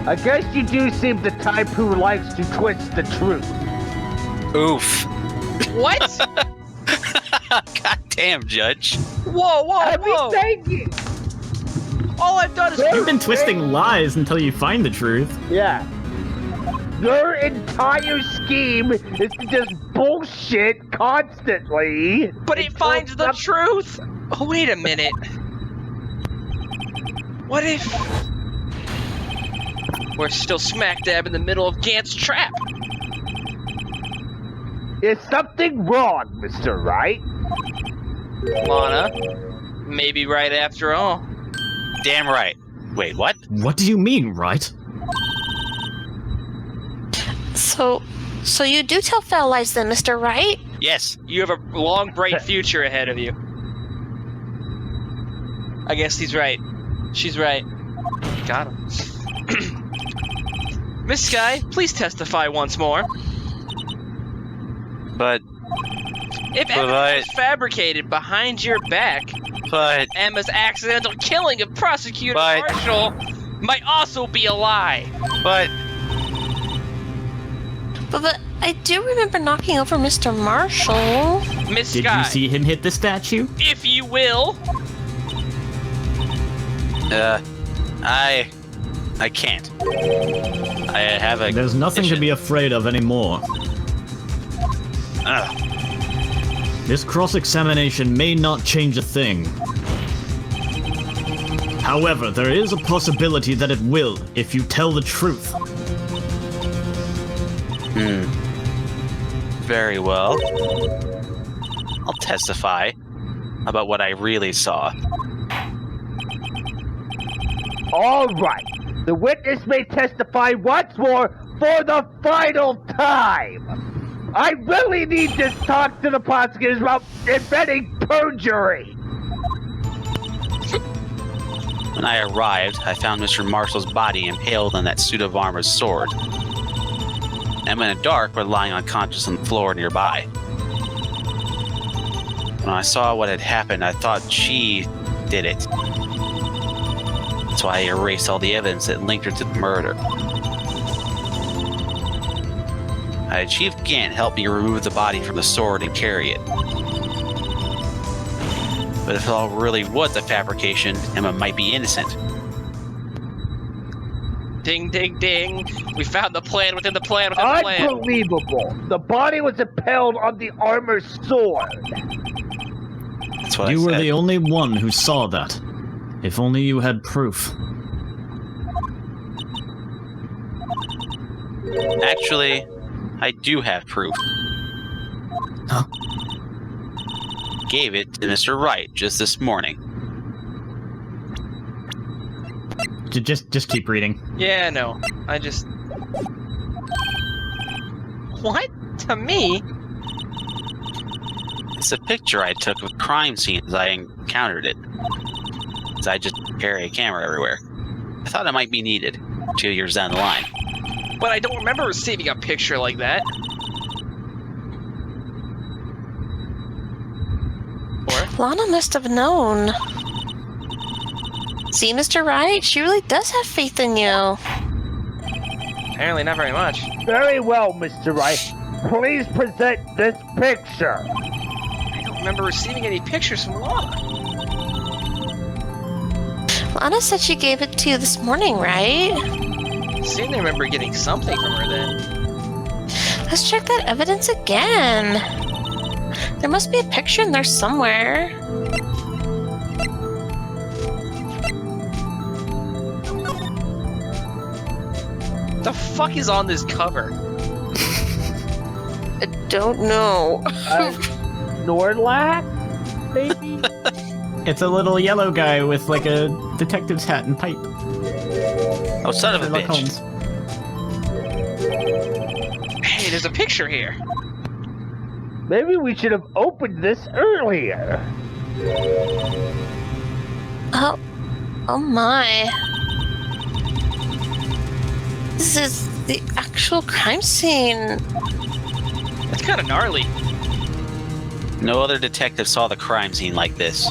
I guess you do seem the type who likes to twist the truth. Oof. What? God damn, Judge. Whoa, whoa. Thank you. All I've done is You've been twisting lies until you find the truth. Yeah. Your entire scheme is to just bullshit constantly. But it finds the truth! Oh, wait a minute. What if... we're still smack dab in the middle of Gant's trap? Is something wrong, Mr. Wright? Lana, maybe right after all. Damn right. Wait, what? What do you mean, Wright? So you do tell foul lies then, Mr. Wright? Yes. You have a long, bright future ahead of you. I guess he's right. She's right. Got him. Miss Skye, please testify once more. But If evidence was fabricated behind your back, Emma's accidental killing of Prosecutor Marshall might also be a lie. But I do remember knocking over Mr. Marshall. Miss Did Skye, you see him hit the statue? if you will. I can't. I have a... There's nothing to be afraid of anymore. This cross-examination may not change a thing. However, there is a possibility that it will, if you tell the truth. Very well. I'll testify about what I really saw. All right. The witness may testify once more for the final time. I really need to talk to the prosecutors about inventing perjury. When I arrived, I found Mr. Marshall's body impaled on that suit of armor's sword. Emma in the dark were lying unconscious on the floor nearby. When I saw what had happened, I thought she did it. That's why I erased all the evidence that linked her to the murder. I had Chief Gant help me remove the body from the sword and carry it. But if it all really was a fabrication, Emma might be innocent. Ding, ding, ding. We found the plan within the plan within the plan. Unbelievable! The body was impaled on the armor sword. That's what You I were said. the only one who saw that. If only you had proof. Actually, I do have proof. Huh? Gave it to Mr. Wright just this morning. Just keep reading. Yeah, no. I just... What? To me? It's a picture I took of crime scene as I encountered it. As I just carry a camera everywhere. I thought it might be needed 2 years down the line. But I don't remember receiving a picture like that. Lana must have known. See, Mr. Wright? She really does have faith in you. Apparently not very much. Very well, Mr. Wright. Please present this picture. I don't remember receiving any pictures from Lana. Lana said she gave it to you this morning, right? Seem to remember getting something from her then. Let's check that evidence again. There must be a picture in there somewhere. The fuck is on this cover? I don't know. Snorlax? Maybe? It's a little yellow guy with like a detective's hat and pipe. Oh, son of a Sherlock bitch. Holmes. Hey, there's a picture here. Maybe we should have opened this earlier. Oh my. This is the actual crime scene. It's kind of gnarly. No other detective saw the crime scene like this.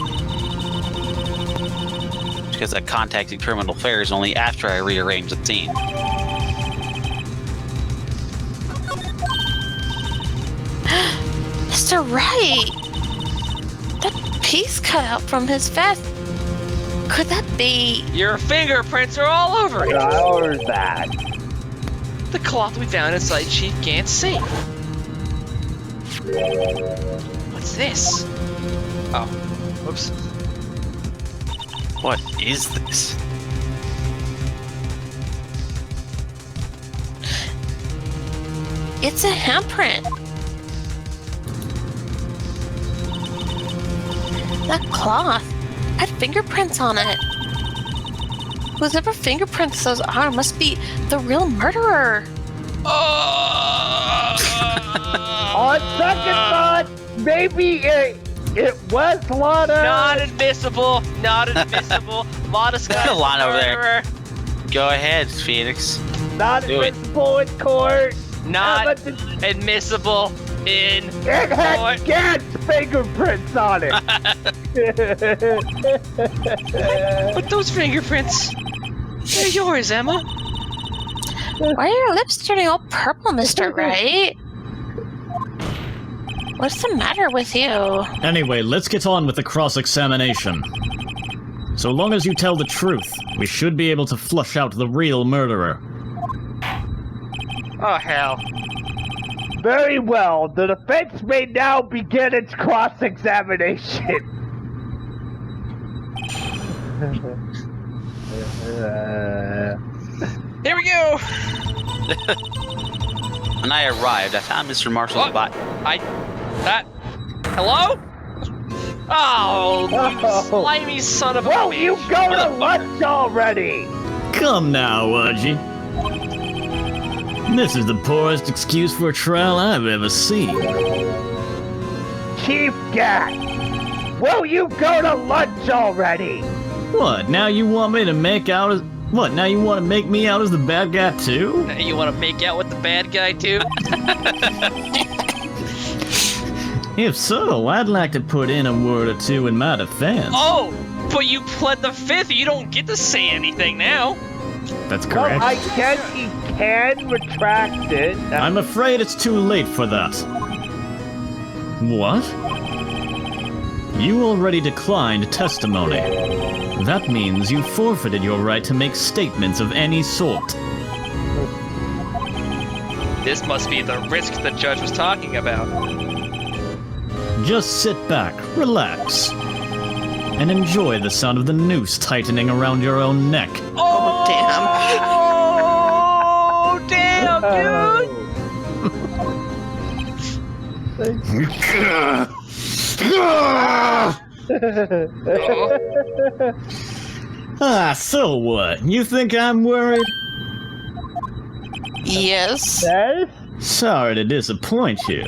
Because I contacted Criminal Affairs only after I rearranged the scene. Mr. Wright! That piece cut out from his vest. Could that be... Your fingerprints are all over it. Or that. The cloth we found inside Chief Gant's safe. What's this? Oh, whoops. What is this? It's a handprint. That cloth had fingerprints on it. Whoever fingerprints those are must be the real murderer. On second thought, maybe it was Lana. Not admissible. Not admissible. Lana's got There's a lot over there. murderer. Go ahead, Phoenix. Not Do it. admissible in court. Not It admissible in had court. Gant's fingerprints on it. But those fingerprints, they're yours, Emma. Why are your lips turning all purple, Mr. Wright? What's the matter with you? Anyway, let's get on with the cross-examination. So long as you tell the truth, we should be able to flush out the real murderer. Oh, hell. Very well. The defense may now begin its cross-examination. Here we go. When I arrived, I found Mr. Marshall's What? body. Hello? Oh, you Oh. slimy son of a Well, bitch. you go to lunch already. Come now, Udgy. This is the poorest excuse for a trial I've ever seen. Chief Gant, will you go to lunch already? What, now you want me to make out as... What, now you want to make me out as the bad guy too? You want to make out with the bad guy too? If so, I'd like to put in a word or two in my defense. Oh, but you pled the fifth. You don't get to say anything now. That's correct. Well, he can retract it. I'm afraid it's too late for that. What? You already declined testimony. That means you forfeited your right to make statements of any sort. This must be the risk the judge was talking about. Just sit back, relax, and enjoy the sound of the noose tightening around your own neck. Oh, damn. Oh, dude! Ah, so what? You think I'm worried? Yes. Yes? Sorry to disappoint you.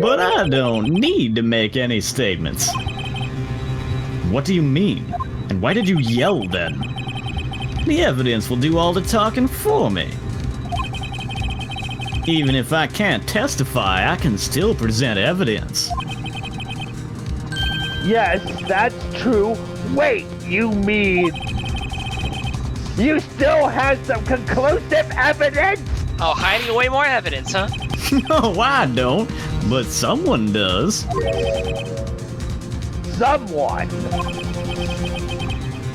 But I don't need to make any statements. What do you mean? And why did you yell then? The evidence will do all the talking for me. Even if I can't testify, I can still present evidence. Yes, that's true. Wait, you mean... You still have some conclusive evidence? Oh, hiding away more evidence, huh? No, I don't. But someone does. Someone.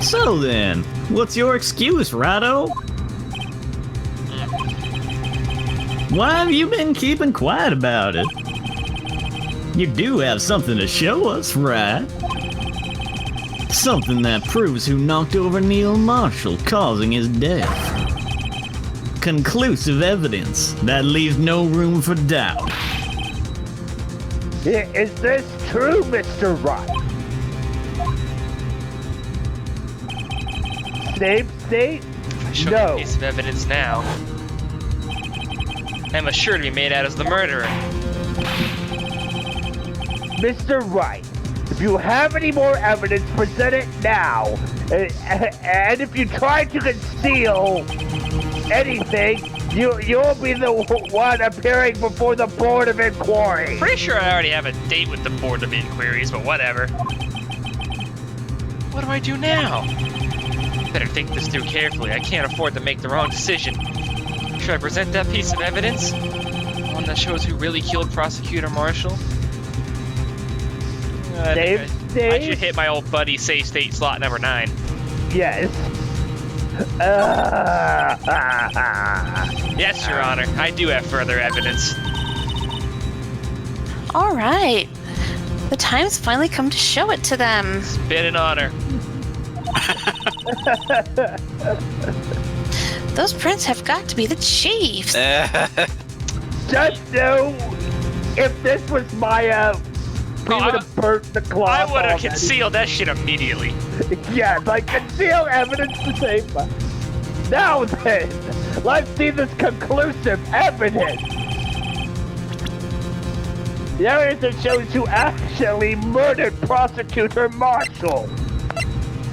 So then, what's your excuse, Rado? Why have you been keeping quiet about it? You do have something to show us, right? Something that proves who knocked over Neil Marshall, causing his death. Conclusive evidence that leaves no room for doubt. Is this true, Mr. Wright? Same state? If I show No. you a piece of evidence now, I'm sure to be made out as the murderer. Mr. Wright, if you have any more evidence, present it now. And if you try to conceal anything, you'll be the one appearing before the Board of Inquiry. Pretty sure I already have a date with the Board of Inquiries, but whatever. What do I do now? Better think this through carefully. I can't afford to make the wrong decision. Should I present that piece of evidence? One that shows who really killed Prosecutor Marshall? I should hit my old buddy safe state slot number 9. Yes. Yes, Your Honor. I do have further evidence. All right. The time's finally come to show it to them. It's been an honor. Those prints have got to be the Chief's. Just know, if this was my, we would have burnt the cloth. I would have already. concealed that shit immediately. Yeah, like conceal evidence to save us. Now then, let's see this conclusive evidence. The evidence that shows who actually murdered Prosecutor Marshall.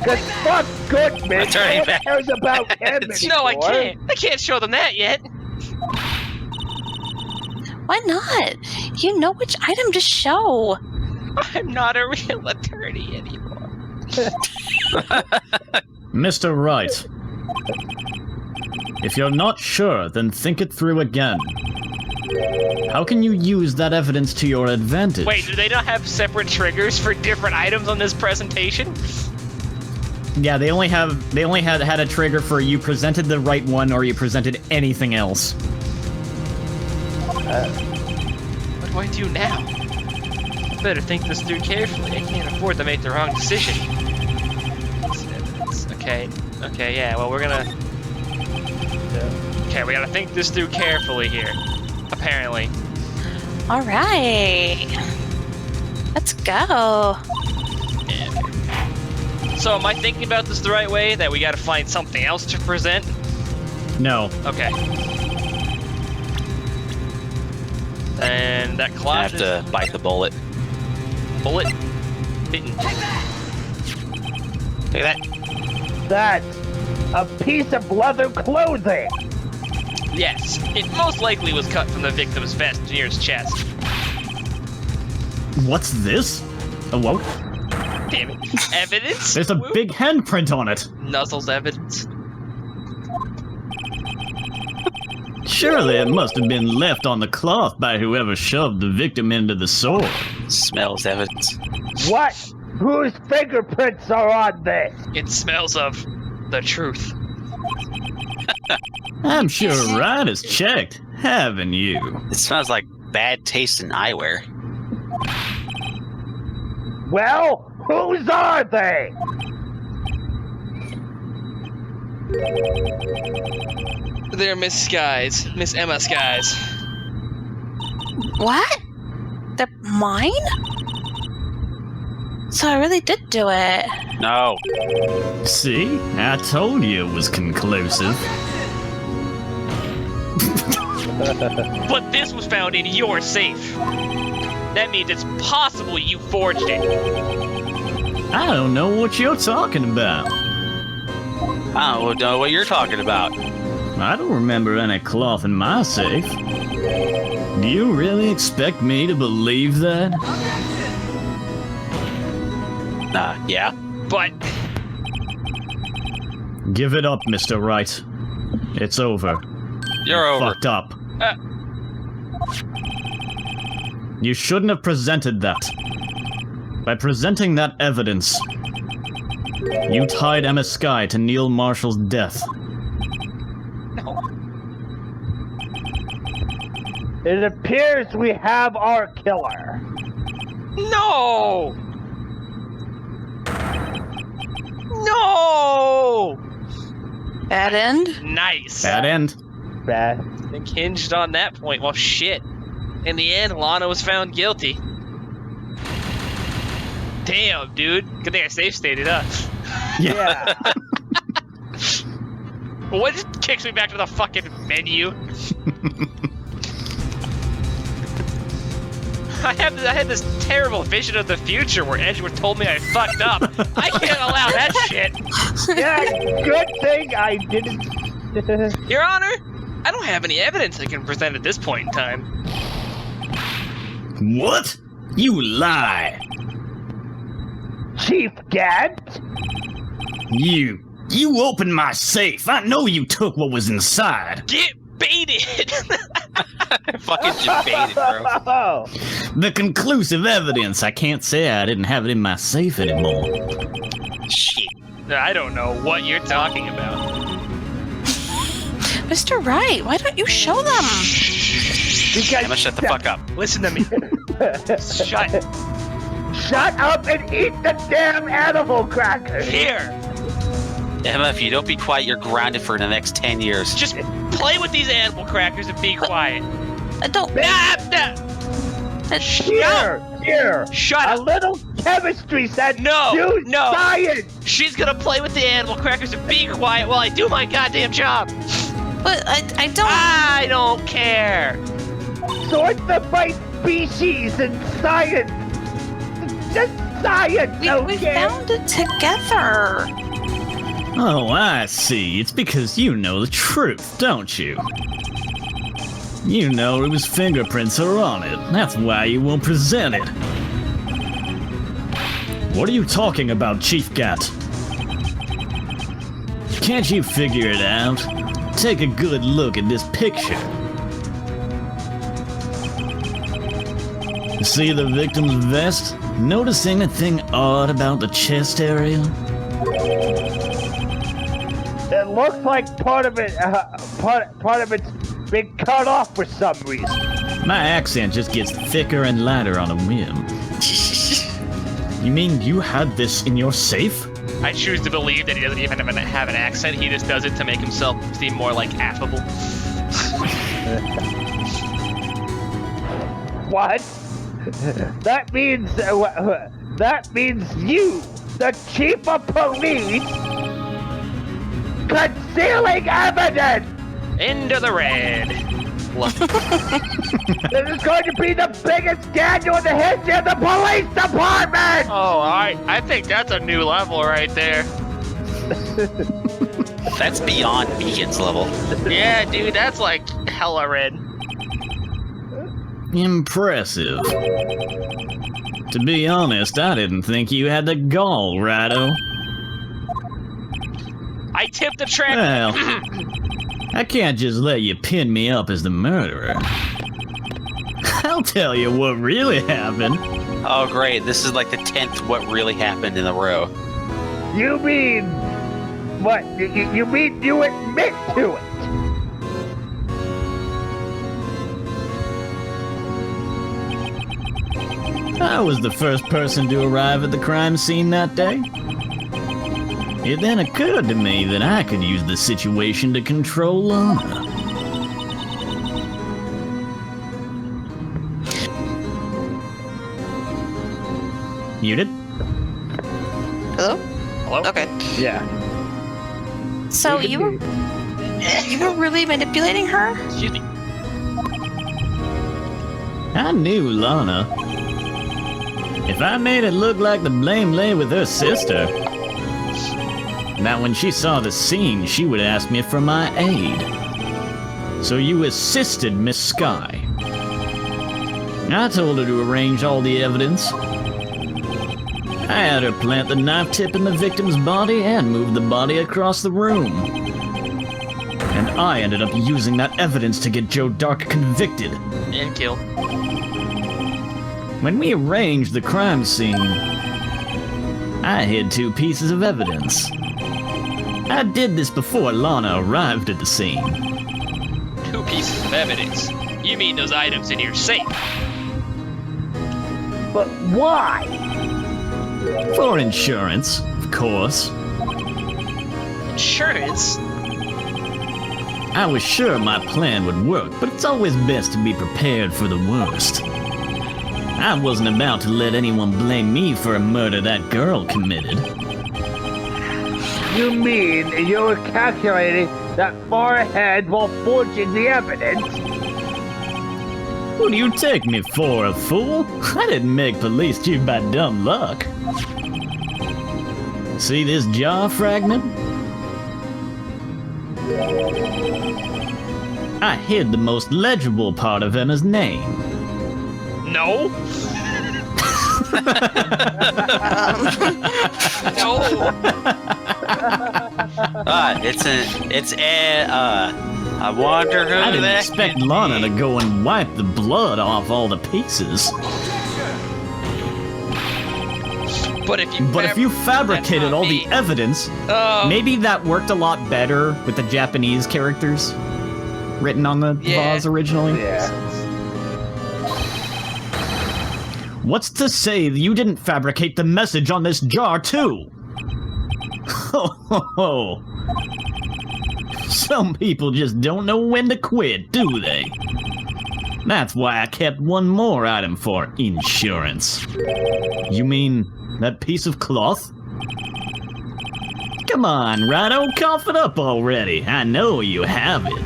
Cause fuck Goodman, Attorney no one cares about him No, I anymore. can't. I can't show them that yet. Why not? You know which item to show. I'm not a real attorney anymore. Mr. Wright. If you're not sure, then think it through again. How can you use that evidence to your advantage? Wait, do they not have separate triggers for different items on this presentation? Yeah, they only had a trigger for you presented the right one or you presented anything else. What do I do now? Better think this through carefully. I can't afford to make the wrong decision. Okay, yeah, well, we're gonna... Okay, we gotta think this through carefully here. Apparently. All right. Let's go. So am I thinking about this the right way? That we gotta find something else to present? No. Okay. And that I cloth have to bite the bullet. bullet bitten. Look at that. That a piece of leather clothing. Yes, it most likely was cut from the victim's vest near his chest. What's this? A what? Damn it. Evidence? There's a Woo. big handprint on it. Nuzzle's evidence. Surely it must have been left on the cloth by whoever shoved the victim into the sword. Smells evidence. What? Whose fingerprints are on this? It smells of the truth. I'm sure Wright has checked, haven't you? It smells like bad taste in eyewear. Well, whose are they? They're Miss Skies. Miss Emma Skies. What? They're mine? So I really did do it. No. See? I told you it was conclusive. But this was found in your safe. That means it's possible you forged it. I don't know what you're talking about. I don't know what you're talking about. I don't remember any cloth in my safe. Do you really expect me to believe that? Yeah. But Give it up, Mr. Wright. It's over. You're over. Fucked up. Uh. You shouldn't have presented that. By presenting that evidence, you tied Emma Skye to Neil Marshall's death. no. It appears we have our killer. No! No! Bad end? Nice. Bad end. Bad. I think hinged on that point. Well, shit. In the end, Lana was found guilty. Damn, dude. Good thing I safe stated, huh? Yeah. What just kicks me back to the fucking menu? I had this terrible vision of the future where Edgeworth told me I fucked up. I can't allow that shit. Yeah, good thing I didn't. Your Honor, I don't have any evidence I can present at this point in time. What? You lie. Chief Gant? You opened my safe. I know you took what was inside. Get baited! Fucking debated, bro. Oh, The conclusive evidence. I can't say I didn't have it in my safe anymore. Shit. I don't know what you're talking about. Mr. Wright, why don't you show them? because Emma, shut the fuck up. Listen to me. Shut. Shut up and eat the damn animal crackers. Here. Emma, if you don't be quiet, you're grounded for the next 10 years. Just play with these animal crackers and be quiet. Don't. Here. Shut A up. little chemistry said No, do no. science. She's gonna play with the animal crackers and be quiet while I do my goddamn job. But I don't. I don't care. Sort them by species and science. Just science, We okay? found it together. Oh, I see. It's because you know the truth, don't you? You know whose fingerprints are on it. That's why you won't present it. What are you talking about, Chief Gat? Can't you figure it out? Take a good look at this picture. See the victim's vest? Notice anything odd about the chest area? It looks like part of it's been cut off for some reason. My accent just gets thicker and lighter on a whim. You mean you had this in your safe? I choose to believe that he doesn't even have an accent. He just does it to make himself seem more like affable. What? That means you, the chief of police, concealing evidence. Into the red. This is going to be the biggest scandal in the history of the police department. Oh, I think that's a new level right there. That's beyond Beacon's level. Yeah, dude, that's like hella red. Impressive. To be honest, I didn't think you had the gall, Righto. I tipped the track. Well, I can't just let you pin me up as the murderer. I'll tell you what really happened. Oh, great. This is like the 10th what really happened in a row. You mean... What? You mean you admit to it? I was the first person to arrive at the crime scene that day. It then occurred to me that I could use the situation to control Lana. Muted? Hello? Hello? Okay. Yeah. So you were really manipulating her? Excuse me. I knew Lana. If I made it look like the blame lay with her sister, that when she saw the scene, she would ask me for my aid. So you assisted Miss Sky. I told her to arrange all the evidence. I had her plant the knife tip in the victim's body and move the body across the room. And I ended up using that evidence to get Joe Dark convicted. And killed. When we arranged the crime scene, I hid 2 pieces of evidence. I did this before Lana arrived at the scene. 2 pieces of evidence. You mean those items in your safe? But why? For insurance, of course. Insurance? I was sure my plan would work, but it's always best to be prepared for the worst. I wasn't about to let anyone blame me for a murder that girl committed. You mean you were calculating that far ahead while forging the evidence? Who do you take me for, a fool? I didn't make police chief by dumb luck. See this jaw fragment? I hid the most legible part of Emma's name. No. No. I wonder who I didn't that expect could Lana be. to go and wipe the blood off all the pieces. But if you fabricated that's not all me. the evidence, Oh. maybe that worked a lot better with the Japanese characters written on the Yeah. vase originally. Yeah. What's to say that you didn't fabricate the message on this jar too? Ho ho ho. Some people just don't know when to quit, do they? That's why I kept one more item for insurance. You mean that piece of cloth? Come on, Righto, cough it up already. I know you have it.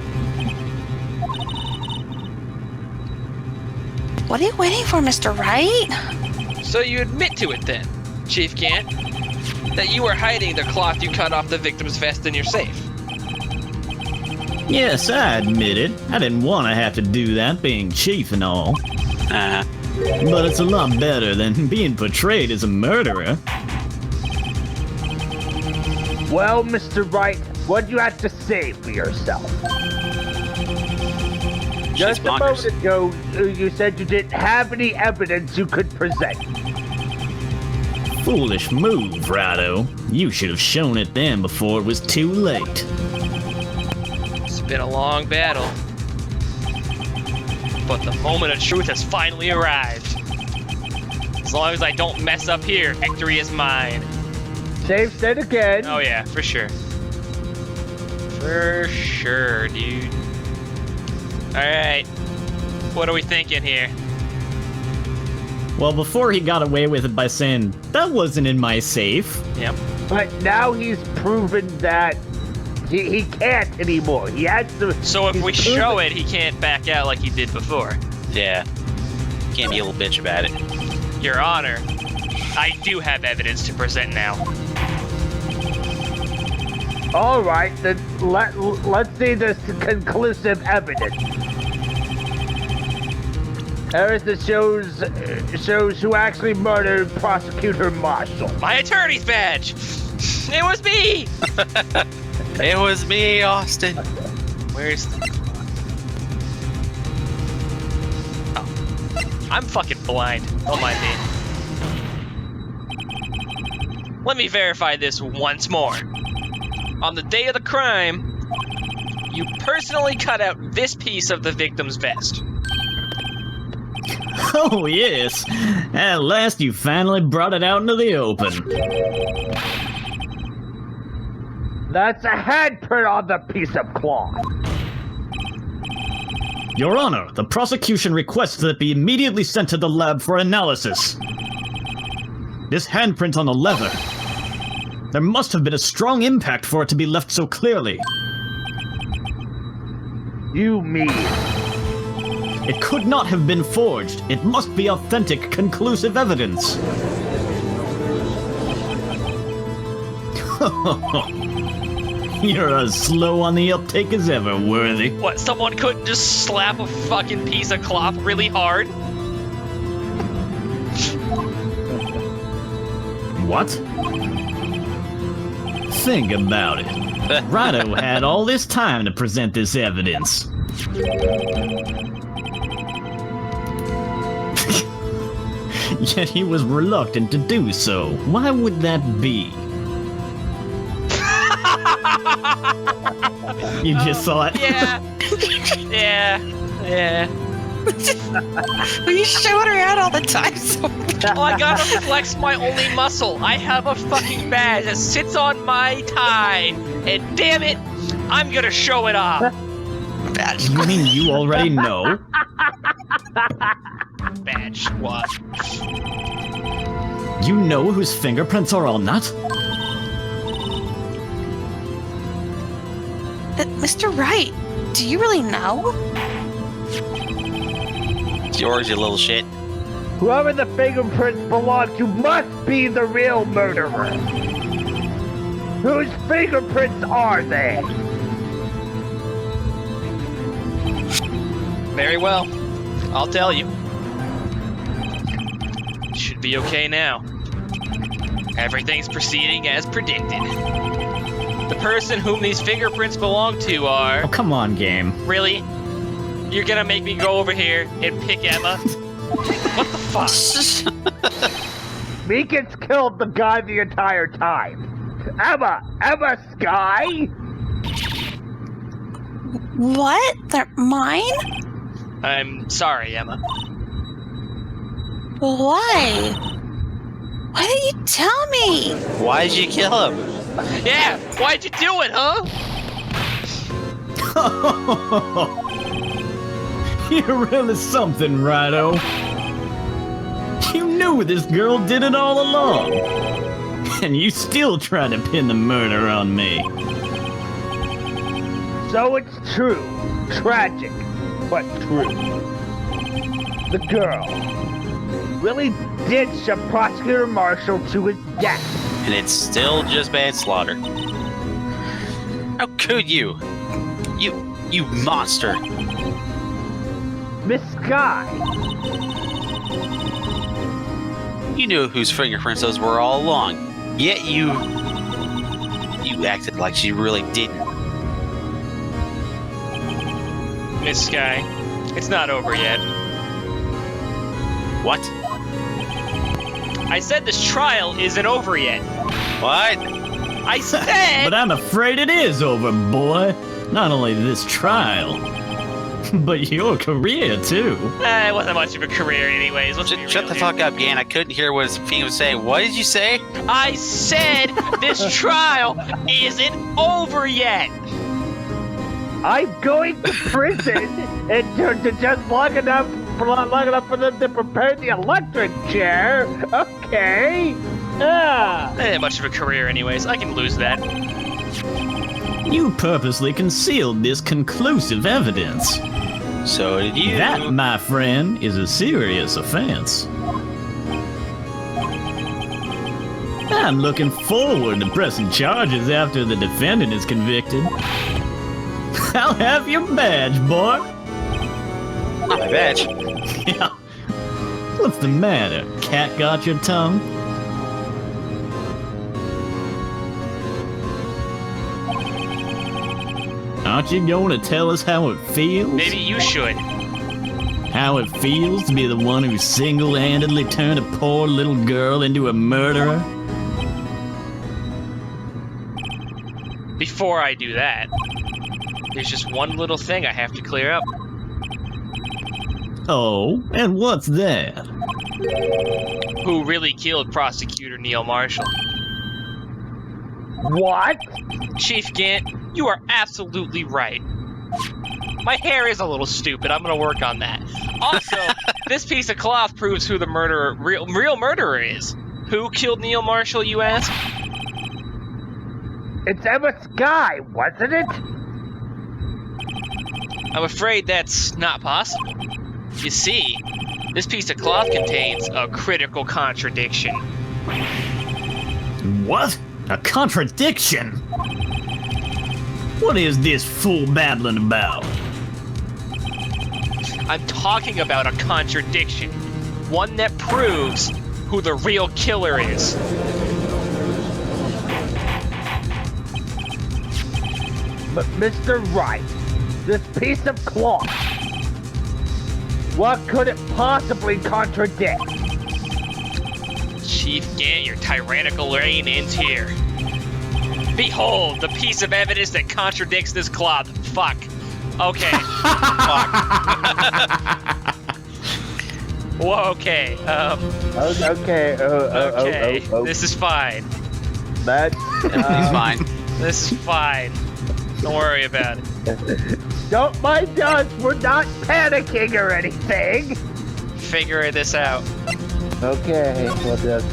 What are you waiting for, Mr. Wright? So you admit to it then, Chief Gant, that you were hiding the cloth you cut off the victim's vest in your safe. Yes, I admit it. I didn't want to have to do that, being chief and all. But it's a lot better than being portrayed as a murderer. Well, Mr. Wright, what do you have to say for yourself? Just a moment ago, you said you didn't have any evidence you could present. Foolish move, Righto. You should have shown it then before it was too late. It's been a long battle, but the moment of truth has finally arrived. As long as I don't mess up here, victory is mine. Safe said again. Oh yeah, for sure. For sure, dude. Alright. What are we thinking here? Well, before he got away with it by saying, that wasn't in my safe. Yep. But now he's proven that he can't anymore. He has to. So if he's we proven- show it, he can't back out like he did before. Yeah. Can't be a little bitch about it. Your Honor, I do have evidence to present now. All right, then let's see this conclusive evidence. Evidence that shows who actually murdered Prosecutor Marshall. My attorney's badge! It was me! It was me, Austin. Where's the clock? Oh. I'm fucking blind. Don't mind me. Let me verify this once more. On the day of the crime, you personally cut out this piece of the victim's vest. Oh, yes. At last you finally brought it out into the open. That's a handprint on the piece of cloth. Your Honor, the prosecution requests that it be immediately sent to the lab for analysis. This handprint on the leather. There must have been a strong impact for it to be left so clearly. You mean? It could not have been forged. It must be authentic, conclusive evidence. You're as slow on the uptake as ever, Worthy. What, someone couldn't just slap a fucking piece of cloth really hard? What? Think about it. Rhino had all this time to present this evidence. Yet he was reluctant to do so. Why would that be? You just saw it? Yeah. Yeah. Well, you show it around all the time, so... Oh, I gotta flex my only muscle. I have a fucking badge that sits on my tie. And damn it, I'm gonna show it off. Badge. You mean you already know? Badge what? You know whose fingerprints are on that? Mr. Wright, do you really know? It's yours, you little shit. Whoever the fingerprints belong to must be the real murderer. Whose fingerprints are they? Very well. I'll tell you. Should be okay now. Everything's proceeding as predicted. The person whom these fingerprints belong to are... Oh, come on, game. Really? You're gonna make me go over here and pick Emma? What the fuck? Meekins killed the guy the entire time. Emma Sky? What? They're mine? I'm sorry, Emma. Why? Why didn't you tell me? Why did you kill him? Yeah, why'd you do it, huh? You're really something, Rhino. You knew this girl did it all along. And you still try to pin the murder on me. So it's true. Tragic, but true. The girl really did shove Prosecutor Marshall to his death. And it's still just manslaughter. How could you? You monster. Miss Sky, You knew whose fingerprints those were all along. Yet you acted like she really didn't. Miss Sky, it's not over yet. What? I said this trial isn't over yet. What? I said... But I'm afraid it is over, boy. Not only this trial, but your career, too. It wasn't much of a career anyways. Let's be Shut real the here. fuck up, Gan. I couldn't hear what he was saying. What did you say? I said this trial isn't over yet. I'm going to prison and to just long enough for them to prepare the electric chair. Okay. Yeah. Ain't much of a career anyways. I can lose that. You purposely concealed this conclusive evidence. So did you. That, my friend, is a serious offense. I'm looking forward to pressing charges after the defendant is convicted. I'll have your badge, boy. Not my badge. Yeah. What's the matter? Cat got your tongue? Aren't you going to tell us how it feels? Maybe you should. How it feels to be the one who single-handedly turned a poor little girl into a murderer? Before I do that, there's just one little thing I have to clear up. Oh, and what's that? Who really killed Prosecutor Neil Marshall? What? Chief Gant, you are absolutely right. My hair is a little stupid. I'm gonna work on that. Also, this piece of cloth proves who the real murderer is. Who killed Neil Marshall, you ask? It's Emma Sky, wasn't it? I'm afraid that's not possible. You see, this piece of cloth contains a critical contradiction. What? A contradiction? What is this fool babbling about? I'm talking about a contradiction. One that proves who the real killer is. But Mr. Wright, this piece of cloth, what could it possibly contradict? Chief Gant, your tyrannical reign ends here. Behold, the piece of evidence that contradicts this cloth. Fuck. Okay. Fuck. Whoa, okay. Okay. Okay. This is fine. That's He's fine. This is fine. Don't worry about it. Don't mind us. We're not panicking or anything. Figure this out. Okay. Well, just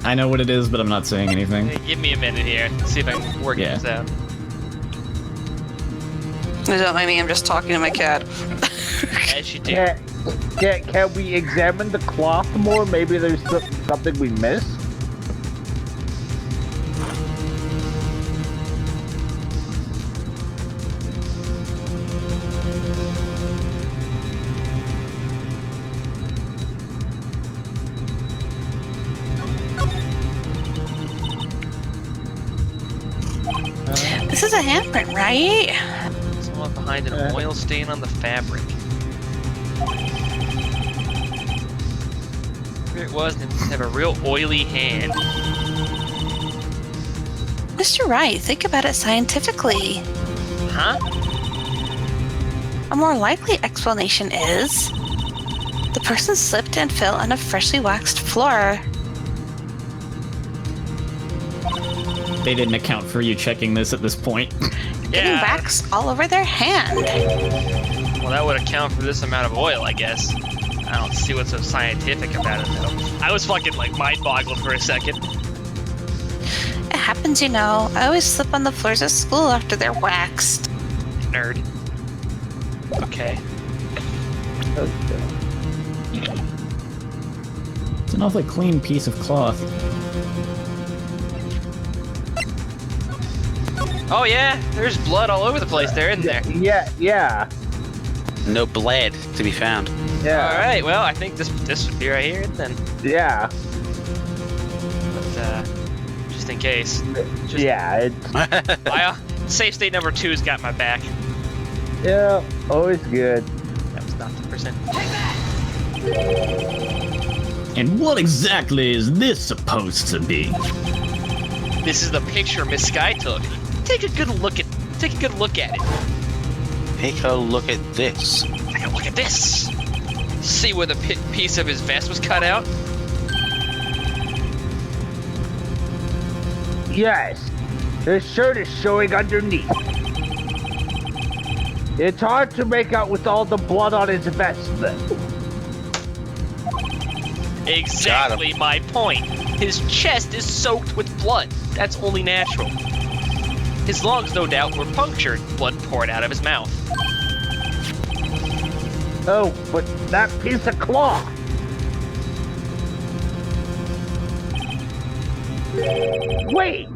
I know what it is, but I'm not saying anything. Hey, give me a minute here. See if I can work this out. Don't mind me, I'm just talking to my cat. As you do. can we examine the cloth more? Maybe there's something we missed. This is a handprint, right? Someone behind an oil stain on the fabric. Here it was, and it have a real oily hand. Mr. Wright, think about it scientifically. Huh? A more likely explanation is the person slipped and fell on a freshly waxed floor. They didn't account for you checking this at this point. Getting wax all over their hand. Well, that would account for this amount of oil, I guess. I don't see what's so scientific about it, though. I was fucking, like, mind-boggled for a second. It happens, you know. I always slip on the floors at school after they're waxed. Nerd. Okay. It's an awfully clean piece of cloth. Oh, yeah, there's blood all over the place there, isn't there? Yeah. No bled to be found. Yeah. Alright, well, I think this would be right here, then. Yeah. But, just in case. Yeah. Safe state number 2's got my back. Yeah. Always good. That was not the percent. And what exactly is this supposed to be? This is the picture Miss Sky took. Take a good look at it. Take a look at this. Take a look at this. See where the piece of his vest was cut out? Yes. His shirt is showing underneath. It's hard to make out with all the blood on his vest, though. Exactly my point. His chest is soaked with blood. That's only natural. His lungs, no doubt, were punctured. Blood poured out of his mouth. Oh, but that piece of cloth. Wait,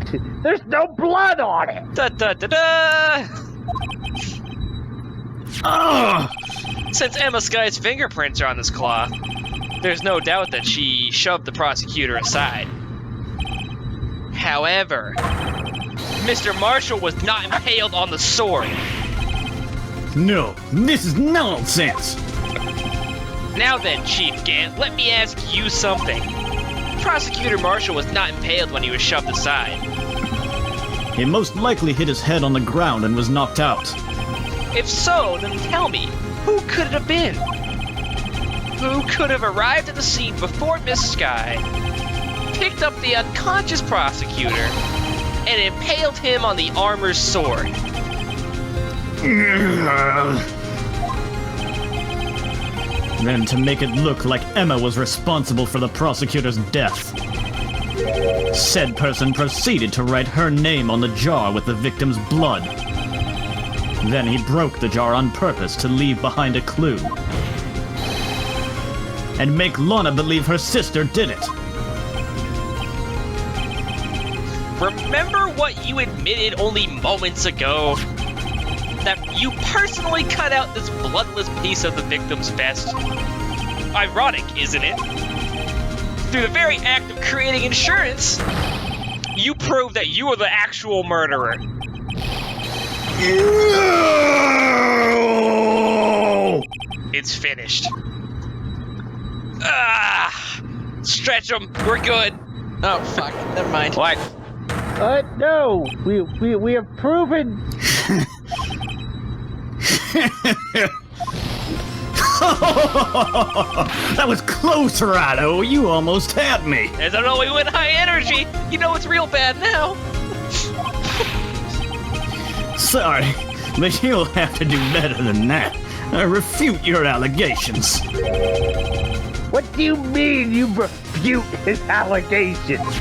there's no blood on it. Da da da da! Ugh! Since Emma Sky's fingerprints are on this claw, there's no doubt that she shoved the prosecutor aside. However, Mr. Marshall was not impaled on the sword. No, this is nonsense! Now then, Chief Gant, let me ask you something. Prosecutor Marshall was not impaled when he was shoved aside. He most likely hit his head on the ground and was knocked out. If so, then tell me, who could it have been? Who could have arrived at the scene before Miss Sky, picked up the unconscious prosecutor, and impaled him on the armor's sword? Then to make it look like Emma was responsible for the prosecutor's death, said person proceeded to write her name on the jar with the victim's blood. Then he broke the jar on purpose to leave behind a clue and make Lana believe her sister did it. Remember what you admitted only moments ago? That you personally cut out this bloodless piece of the victim's vest? Ironic, isn't it? Through the very act of creating insurance, you proved that you were the actual murderer. No! It's finished. Stretch them. We're good. Oh, fuck. Never mind. What? No, we have proven. That was close, Rado. You almost had me. As I know we went high energy, you know it's real bad now. Sorry, but you'll have to do better than that. Refute your allegations. What do you mean you refute his allegations?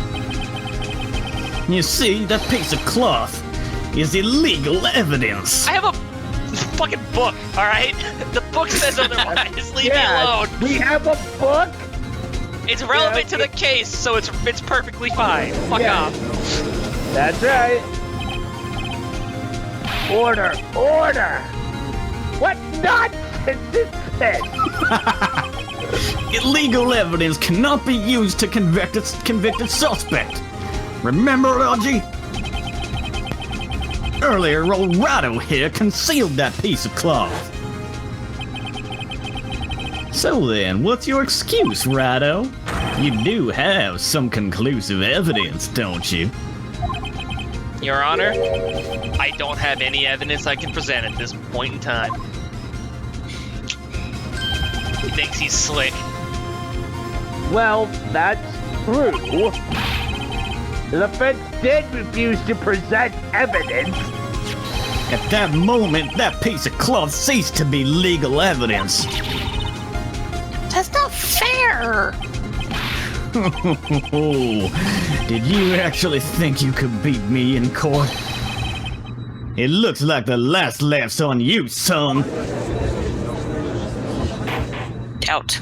You see, that piece of cloth is illegal evidence. I have a fucking book, alright? The book says otherwise. Leave me alone. We have a book? It's relevant to the case, so it's perfectly fine. Fuck off. That's right. Order! Order! What nonsense is this? Illegal evidence cannot be used to convict a suspect. Remember, Reggie? Earlier, old Rado here concealed that piece of cloth. So then, what's your excuse, Rado? You do have some conclusive evidence, don't you? Your Honor, I don't have any evidence I can present at this point in time. He thinks he's slick. Well, that's true. The defense did refuse to present evidence. At that moment, that piece of cloth ceased to be legal evidence. That's not fair. Did you actually think you could beat me in court? It looks like the last laugh's on you, son. Doubt.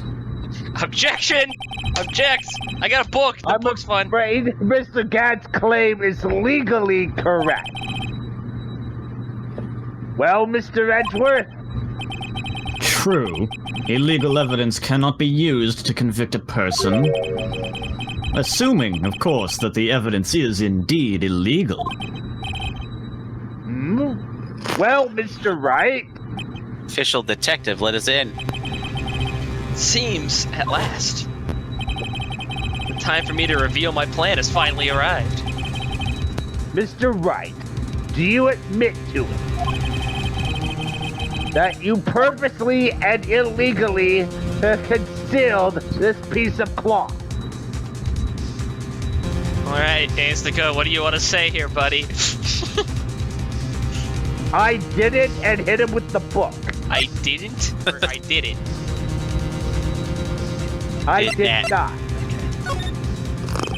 Objection! Objects! I got a book. The book's fun. I'm afraid Mr. Gad's claim is legally correct. Well, Mr. Edgeworth? True. Illegal evidence cannot be used to convict a person. Assuming, of course, that the evidence is indeed illegal. Well, Mr. Wright? Official detective, let us in. Seems, at last, the time for me to reveal my plan has finally arrived. Mr. Wright, do you admit to it? That you purposely and illegally concealed this piece of cloth? Alright, Anstca, what do you want to say here, buddy? I did it and hit him with the book. I didn't, or I did it? I Did did that. not.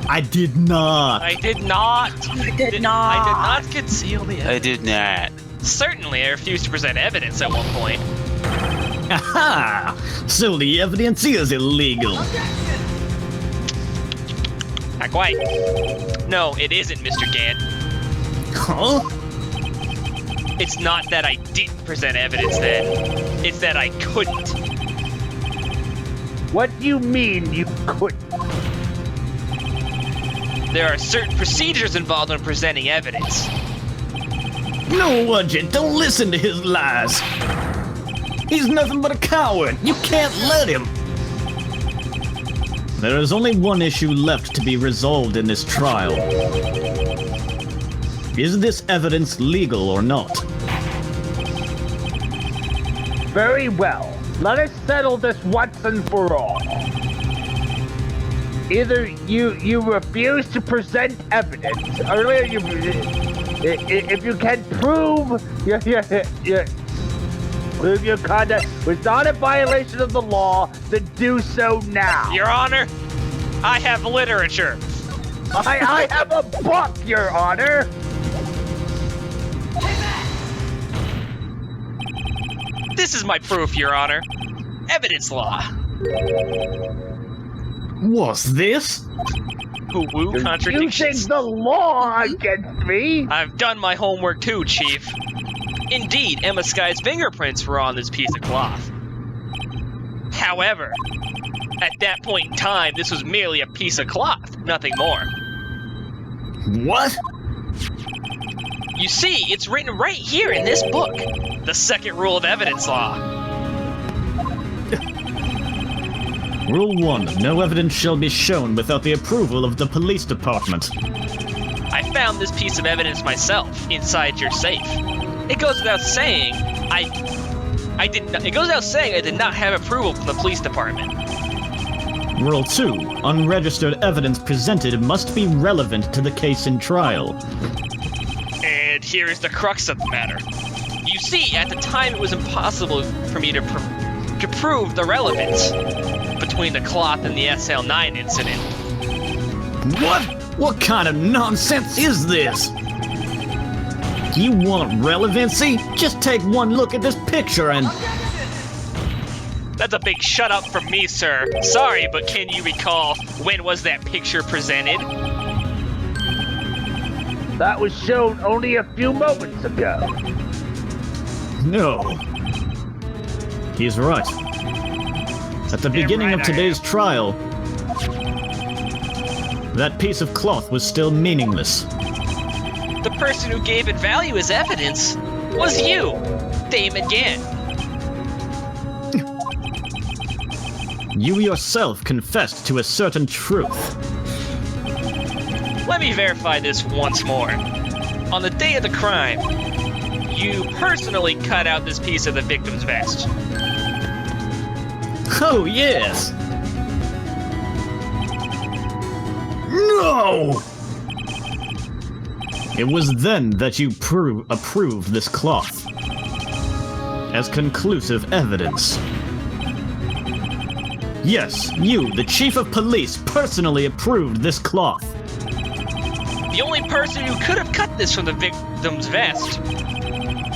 I did not. I did not. I did not. I did not conceal the I evidence. did not. Certainly, I refused to present evidence at one point. Aha! So the evidence is illegal. Not quite. No, it isn't, Mr. Gant. Huh? It's not that I didn't present evidence then. It's that I couldn't. What do you mean you couldn't? There are certain procedures involved in presenting evidence. No, Agent, don't listen to his lies. He's nothing but a coward. You can't let him. There is only one issue left to be resolved in this trial. Is this evidence legal or not? Very well. Let us settle this once and for all. Either you refuse to present evidence, or if you can prove your conduct was not a violation of the law, then do so now. Your Honor, I have literature. I have a book, Your Honor. This is my proof, Your Honor. Evidence law. What's this? Who contradictions? Using the law against me? I've done my homework too, Chief. Indeed, Emma Sky's fingerprints were on this piece of cloth. However, at that point in time, this was merely a piece of cloth, nothing more. What? You see, it's written right here in this book. The second rule of evidence law. Rule 1. No evidence shall be shown without the approval of the police department. I found this piece of evidence myself inside your safe. It goes without saying I did not have approval from the police department. Rule 2. Unregistered evidence presented must be relevant to the case in trial. And here is the crux of the matter. You see, at the time it was impossible for me to prove the relevance between the cloth and the SL9 incident. What? What kind of nonsense is this? You want relevancy? Just take one look at this picture and... That's a big shut up from me, sir. Sorry, but can you recall when was that picture presented? That was shown only a few moments ago. No. He's right. At the beginning of today's trial, that piece of cloth was still meaningless. The person who gave it value as evidence was you, Damon Gant. You yourself confessed to a certain truth. Let me verify this once more. On the day of the crime, you personally cut out this piece of the victim's vest. Oh, yes! No! It was then that you approved this cloth as conclusive evidence. Yes, you, the chief of police, personally approved this cloth. The only person who could have cut this from the victim's vest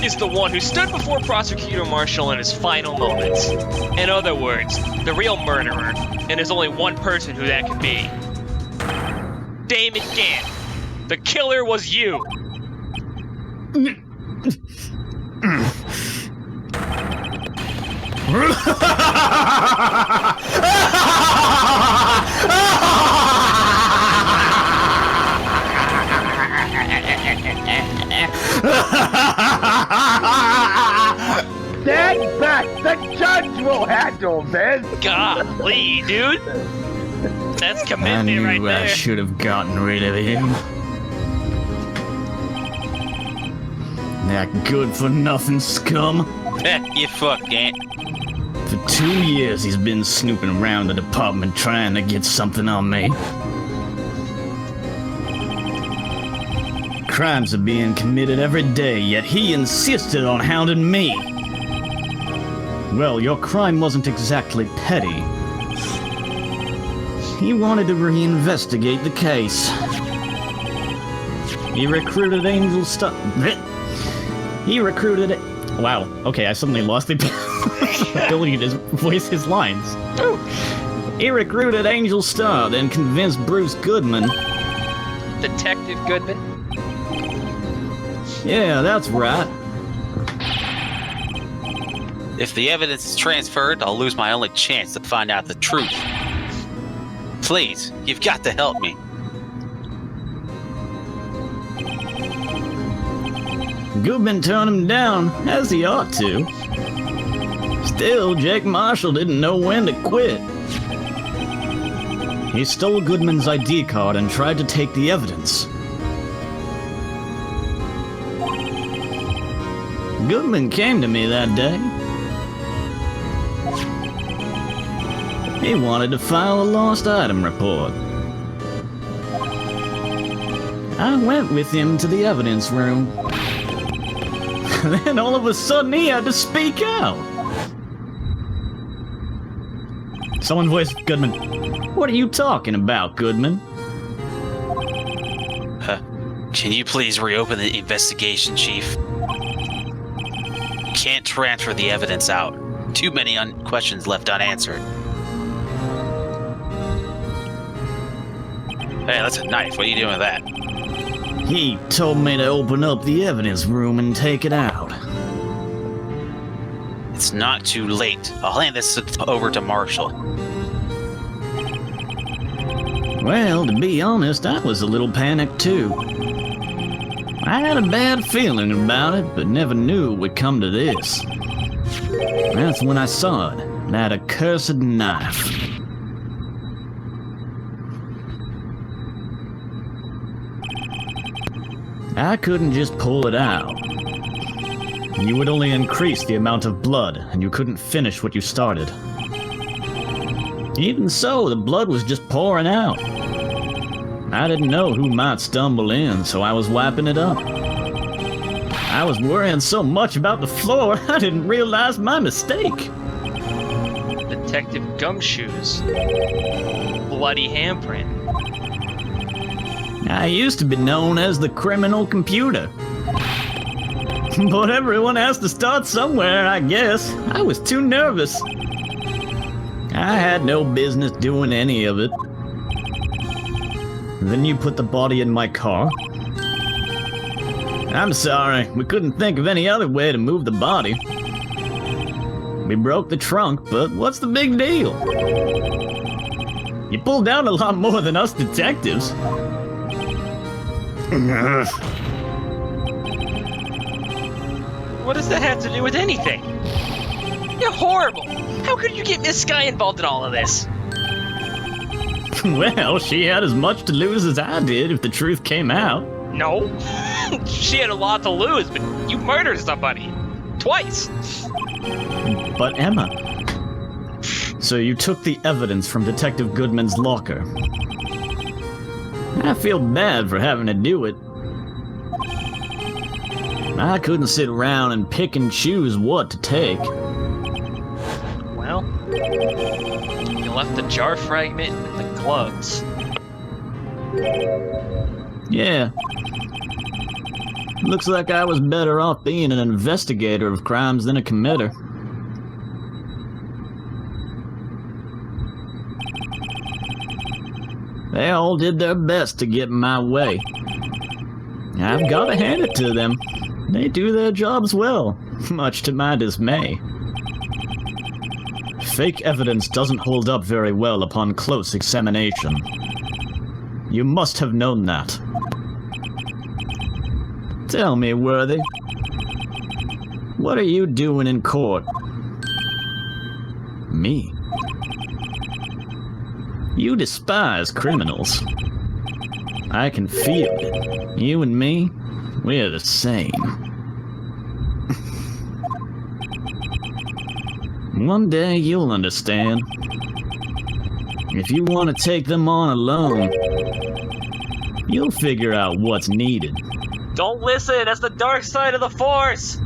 is the one who stood before Prosecutor Marshall in his final moments. In other words, the real murderer, and there's only one person who that could be. Damon Gant. The killer was you. Stand back! The judge will handle this! Golly, dude. That's I commitment knew right I there. should have gotten rid of him. That good-for-nothing scum. You fuck, Gant. For 2 years he's been snooping around the department trying to get something on me. Crimes are being committed every day, yet he insisted on hounding me. Well, your crime wasn't exactly petty. He wanted to reinvestigate the case. He recruited Angel Star. He recruited it. Wow. Okay, I suddenly lost the ability to voice his lines. He recruited Angel Star, then convinced Bruce Goodman Detective Goodman? Yeah, that's right. If the evidence is transferred, I'll lose my only chance to find out the truth. Please, you've got to help me. Goodman turned him down, as he ought to. Still, Jake Marshall didn't know when to quit. He stole Goodman's ID card and tried to take the evidence. Goodman came to me that day. He wanted to file a lost item report. I went with him to the evidence room. Then all of a sudden he had to speak out. Someone voiced Goodman. What are you talking about, Goodman? Can you please reopen the investigation, Chief? Can't transfer the evidence out. Too many questions left unanswered. Hey, that's a knife. What are you doing with that? He told me to open up the evidence room and take it out. It's not too late. I'll hand this over to Marshall. Well, to be honest, I was a little panicked too. I had a bad feeling about it, but never knew it would come to this. That's when I saw it, that accursed knife. I couldn't just pull it out. You would only increase the amount of blood, and you couldn't finish what you started. Even so, the blood was just pouring out. I didn't know who might stumble in, so I was wiping it up. I was worrying so much about the floor, I didn't realize my mistake. Detective Gumshoes. Bloody handprint. I used to be known as the criminal computer. But everyone has to start somewhere, I guess. I was too nervous. I had no business doing any of it. Then you put the body in my car. I'm sorry, we couldn't think of any other way to move the body. We broke the trunk, but what's the big deal? You pulled down a lot more than us detectives. What does that have to do with anything? You're horrible! How could you get Miss Sky involved in all of this? Well, she had as much to lose as I did if the truth came out. No. She had a lot to lose, but you murdered somebody. Twice. But Emma... So you took the evidence from Detective Goodman's locker. I feel bad for having to do it. I couldn't sit around and pick and choose what to take. Well, you left the jar fragment and the gloves. Yeah. Looks like I was better off being an investigator of crimes than a committer. They all did their best to get in my way. I've got to hand it to them. They do their jobs well, much to my dismay. Fake evidence doesn't hold up very well upon close examination. You must have known that. Tell me, Worthy, what are you doing in court? Me? You despise criminals. I can feel it. You and me, we're the same. One day you'll understand. If you want to take them on alone, you'll figure out what's needed. Don't listen, that's the dark side of the Force!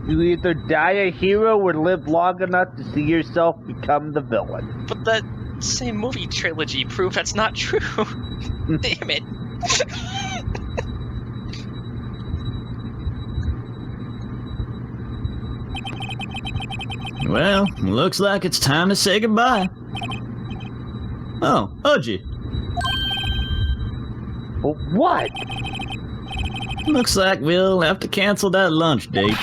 You either die a hero or live long enough to see yourself become the villain. But that same movie trilogy prove that's not true. Damn it. Well, looks like it's time to say goodbye. Oh, Udgy. What? Looks like we'll have to cancel that lunch date.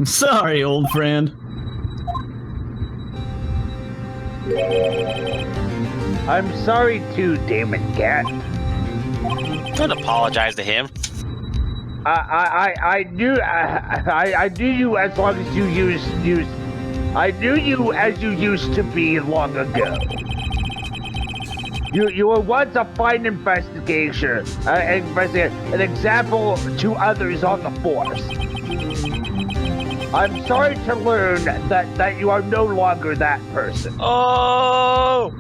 Sorry, old friend. I'm sorry too, Damon Cat. Don't apologize to him. I knew you as long as you used. I knew you as you used to be long ago. You were once a fine investigator, an example to others on the force. I'm sorry to learn that you are no longer that person. Oh!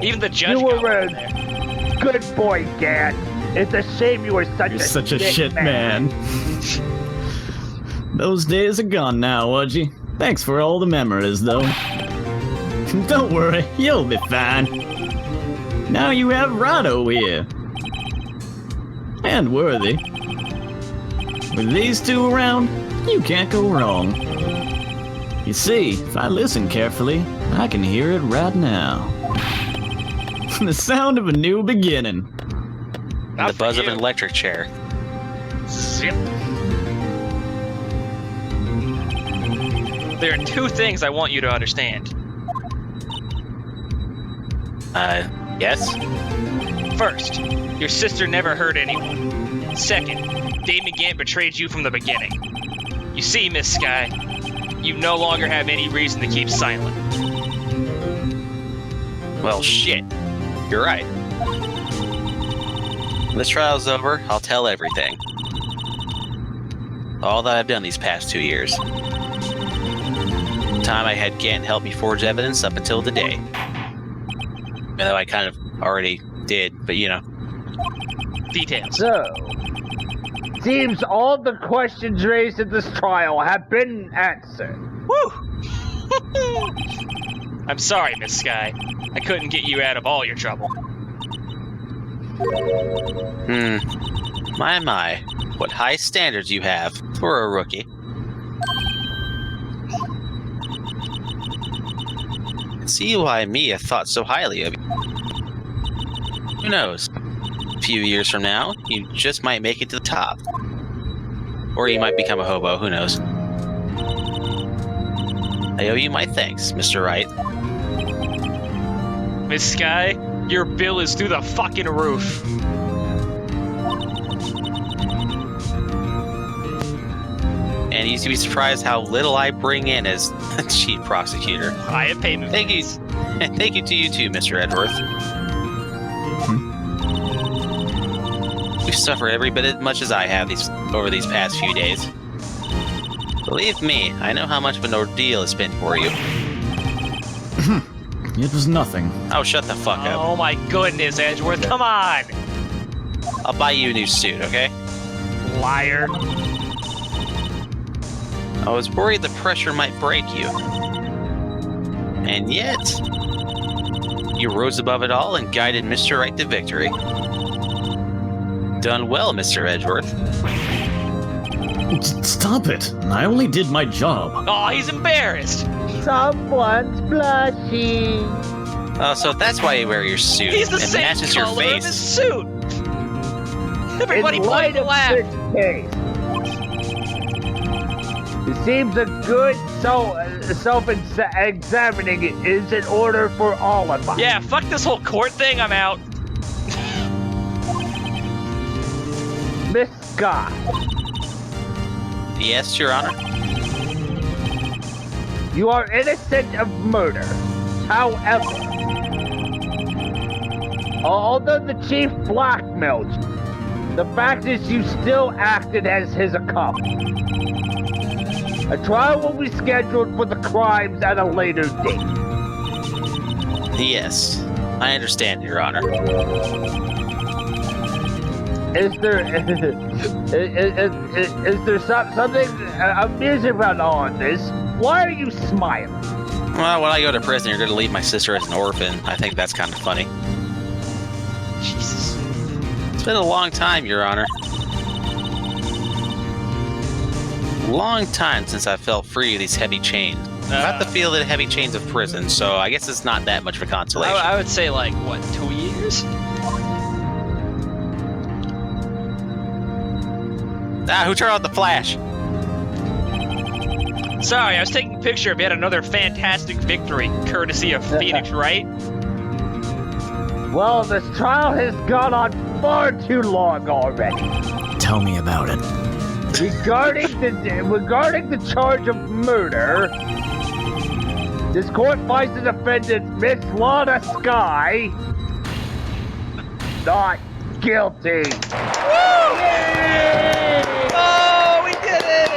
Even the judge You got were one there. a good boy, Dad. It's a shame you were You're such a shit man. Those days are gone now, Wudgie. Thanks for all the memories, though. Don't worry, you'll be fine. Now you have Rado here. And Worthy. With these two around, you can't go wrong. You see, if I listen carefully, I can hear it right now. The sound of a new beginning. Not The buzz for of an you. electric chair. Zip. There are two things I want you to understand. Yes? First, your sister never hurt anyone. Second, Damon Gant betrayed you from the beginning. You see, Miss Sky, you no longer have any reason to keep silent. Well, shit. You're right. When this trial's over, I'll tell everything. All that I've done these past 2 years. The time I had Gant help me forge evidence up until today. Even though I kind of already did, but you know. Details. So, seems all the questions raised in this trial have been answered. Woo! I'm sorry, Miss Sky. I couldn't get you out of all your trouble. My. What high standards you have for a rookie. See why Mia thought so highly of you. Who knows? A few years from now, you just might make it to the top. Or you might become a hobo, who knows? I owe you my thanks, Mr. Wright. Miss Sky, your bill is through the fucking roof. And you should be surprised how little I bring in as a chief prosecutor. I have payment. Thank you. And thank you to you too, Mr. Edworth. You've suffered every bit as much as I have over these past few days. Believe me, I know how much of an ordeal it's been for you. It was nothing. Oh, shut the fuck up. Oh my goodness, Edgeworth, come on! I'll buy you a new suit, okay? Liar. I was worried the pressure might break you. And yet, you rose above it all and guided Mr. Wright to victory. Done well, Mr. Edgeworth. Stop it. I only did my job. Oh, he's embarrassed. Someone's blushing. Oh, so that's why you wear your suit. He's the it same matches your color of his face. suit. Everybody In point light to of laugh. this case, it seems a good self-examining is in order for all of us. Yeah, fuck this whole court thing, I'm out. Miss Scott, Yes, Your Honor. you are innocent of murder. However, although the chief blackmailed you, the fact is you still acted as his accomplice. A trial will be scheduled for the crimes at a later date. Yes, I understand, Your Honor. Is there something amusing about all of this? Why are you smiling? Well, when I go to prison, you're going to leave my sister as an orphan. I think that's kind of funny. Jesus. It's been a long time, Your Honor. Long time since I felt free of these heavy chains. I have to feel the heavy chains of prison, so I guess it's not that much of a consolation. I would say, like, what, 2 years? Who turned on the flash? Sorry, I was taking a picture of yet another fantastic victory, courtesy of Phoenix Wright. Well, this trial has gone on far too long already. Tell me about it. Regarding the charge of murder, this court finds the defendant, Miss Lana Sky, not guilty. Woo! Oh, we did it!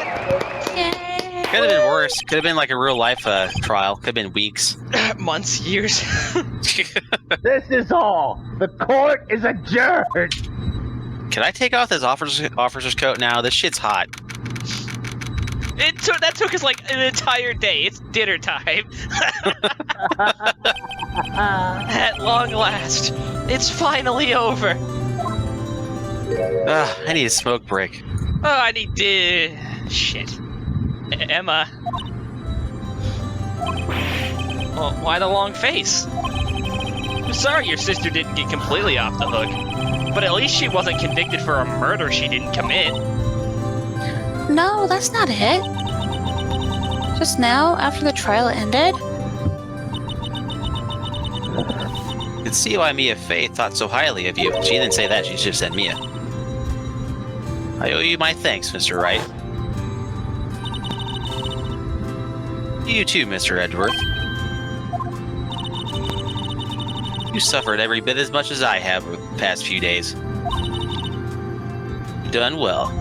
Could have been worse. Could have been like a real life trial. Could have been weeks. Months, years. This is all. The court is adjourned. Can I take off this officer's coat now? This shit's hot. That took us like an entire day. It's dinner time. At long last, it's finally over. I need a smoke break. Oh, I need shit. Emma. Well, why the long face? I'm sorry your sister didn't get completely off the hook, but at least she wasn't convicted for a murder she didn't commit. No, that's not it. Just now, after the trial ended, You can see why Mia Faye thought so highly of you. She didn't say that, she just said Mia. I owe you my thanks, Mr. Wright. You too, Mr. Edgeworth. You suffered every bit as much as I have over the past few days. You've done well.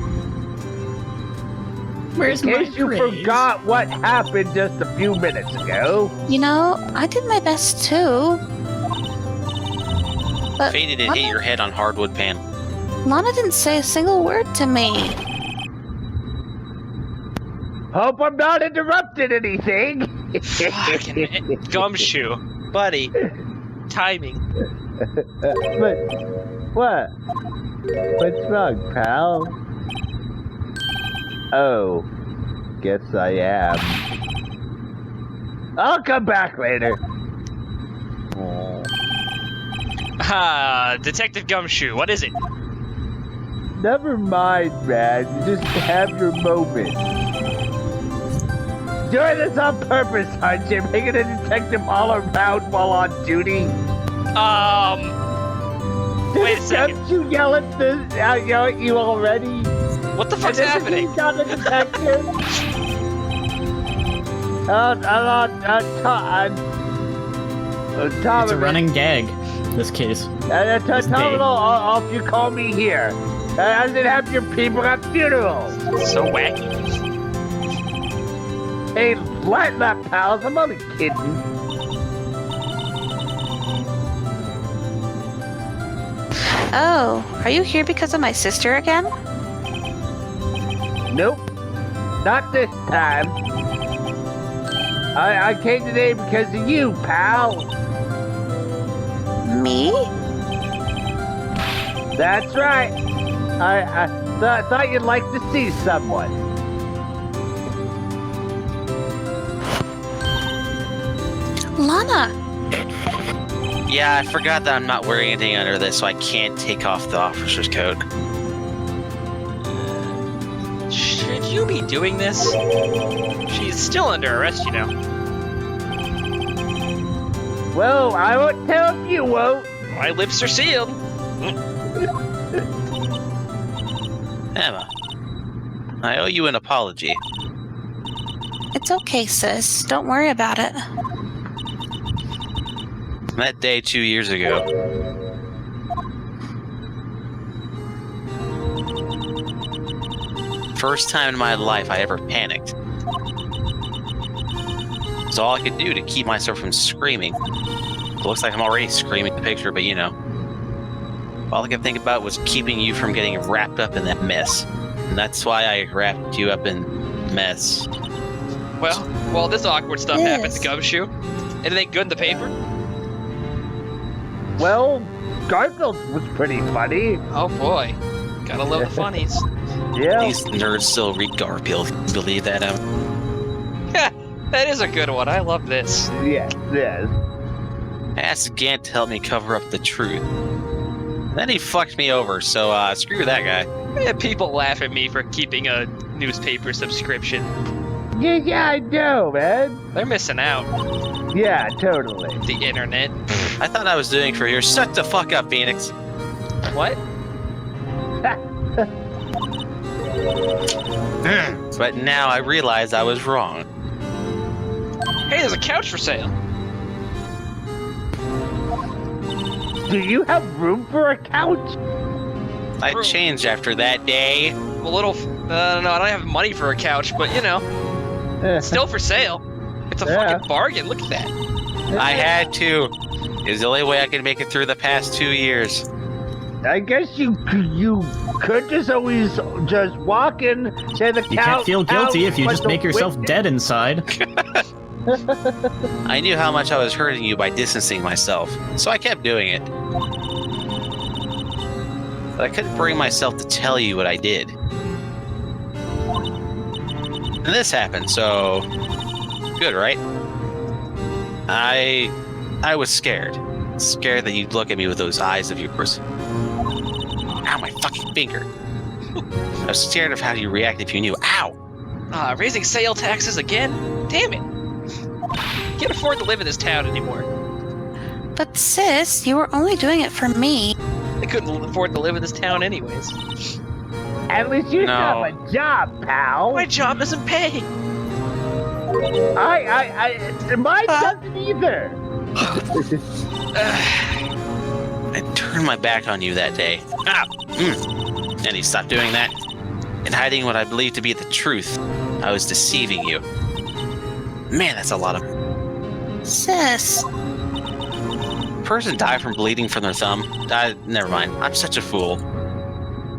Where's In my case you praise? forgot what happened just a few minutes ago. you know, I did my best too. But Faded and hit your head on hardwood panel. Lana didn't say a single word to me. Hope I'm not interrupting anything. Fucking gumshoe. Buddy. Timing. But what? What's wrong, pal? Oh, guess I am. I'll come back later. Detective Gumshoe, what is it? Never mind, man. You just have your moment. Doing this on purpose, aren't you? Making a detective all around while on duty. Wait a second. Don't you yell at you already? What the fuck's And then happening? he's not a detective. It's a running gag, this case. Tom, off you call me here. As it have your people at funerals. So wacky. Hey, lighten up, pals. I'm only kidding. Oh, are you here because of my sister again? Nope. Not this time. I came today because of you, pal. Me? That's right. I thought you'd like to see someone. Lana! Yeah, I forgot that I'm not wearing anything under this, so I can't take off the officer's coat. Should you be doing this? She's still under arrest, you know. Well, I won't tell if you won't. My lips are sealed. Emma, I owe you an apology. It's okay, sis. Don't worry about it. That day 2 years ago. First time in my life I ever panicked. It's all I could do to keep myself from screaming. It looks like I'm already screaming in the picture, but you know. All I could think about was keeping you from getting wrapped up in that mess. And that's why I wrapped you up in mess. Well, while this awkward stuff happens, Yes. Gumshoe, anything good in the paper? Well, Garfield was pretty funny. Oh boy. Gotta love the funnies. Yeah. These nerds still read Garfield. Believe that, Emma? That is a good one. I love this. Yes, yes. I asked Gant to help me cover up the truth. Then he fucked me over, so screw that guy. Yeah, people laugh at me for keeping a newspaper subscription. Yeah, I know, man. They're missing out. Yeah, totally. The internet. I thought I was doing for you. Shut the fuck up, Phoenix. What? But now I realize I was wrong. Hey, there's a couch for sale. Do you have room for a couch? I changed after that day. A little. No, I don't have money for a couch, but you know, it's still for sale. It's a fucking bargain. Look at that. I had to. It was the only way I could make it through the past 2 years. I guess you could just always just walk in, say the couch. You can't feel guilty if you just make yourself dead inside. I knew how much I was hurting you by distancing myself, so I kept doing it. But I couldn't bring myself to tell you what I did. And this happened, so... Good, right? I was scared. Scared that you'd look at me with those eyes of yours. Ow, my fucking finger. I was scared of how you react if you knew. Ow! Raising sale taxes again? Damn it. Can't afford to live in this town anymore. But sis, you were only doing it for me. I couldn't afford to live in this town anyways. At least you No. have a job, pal. My job doesn't pay. Mine doesn't either. I turned my back on you that day. And he stopped doing that and hiding what I believed to be the truth. I was deceiving you. Man, that's a lot of... Sis, Person died from bleeding from their thumb. Never mind. I'm such a fool.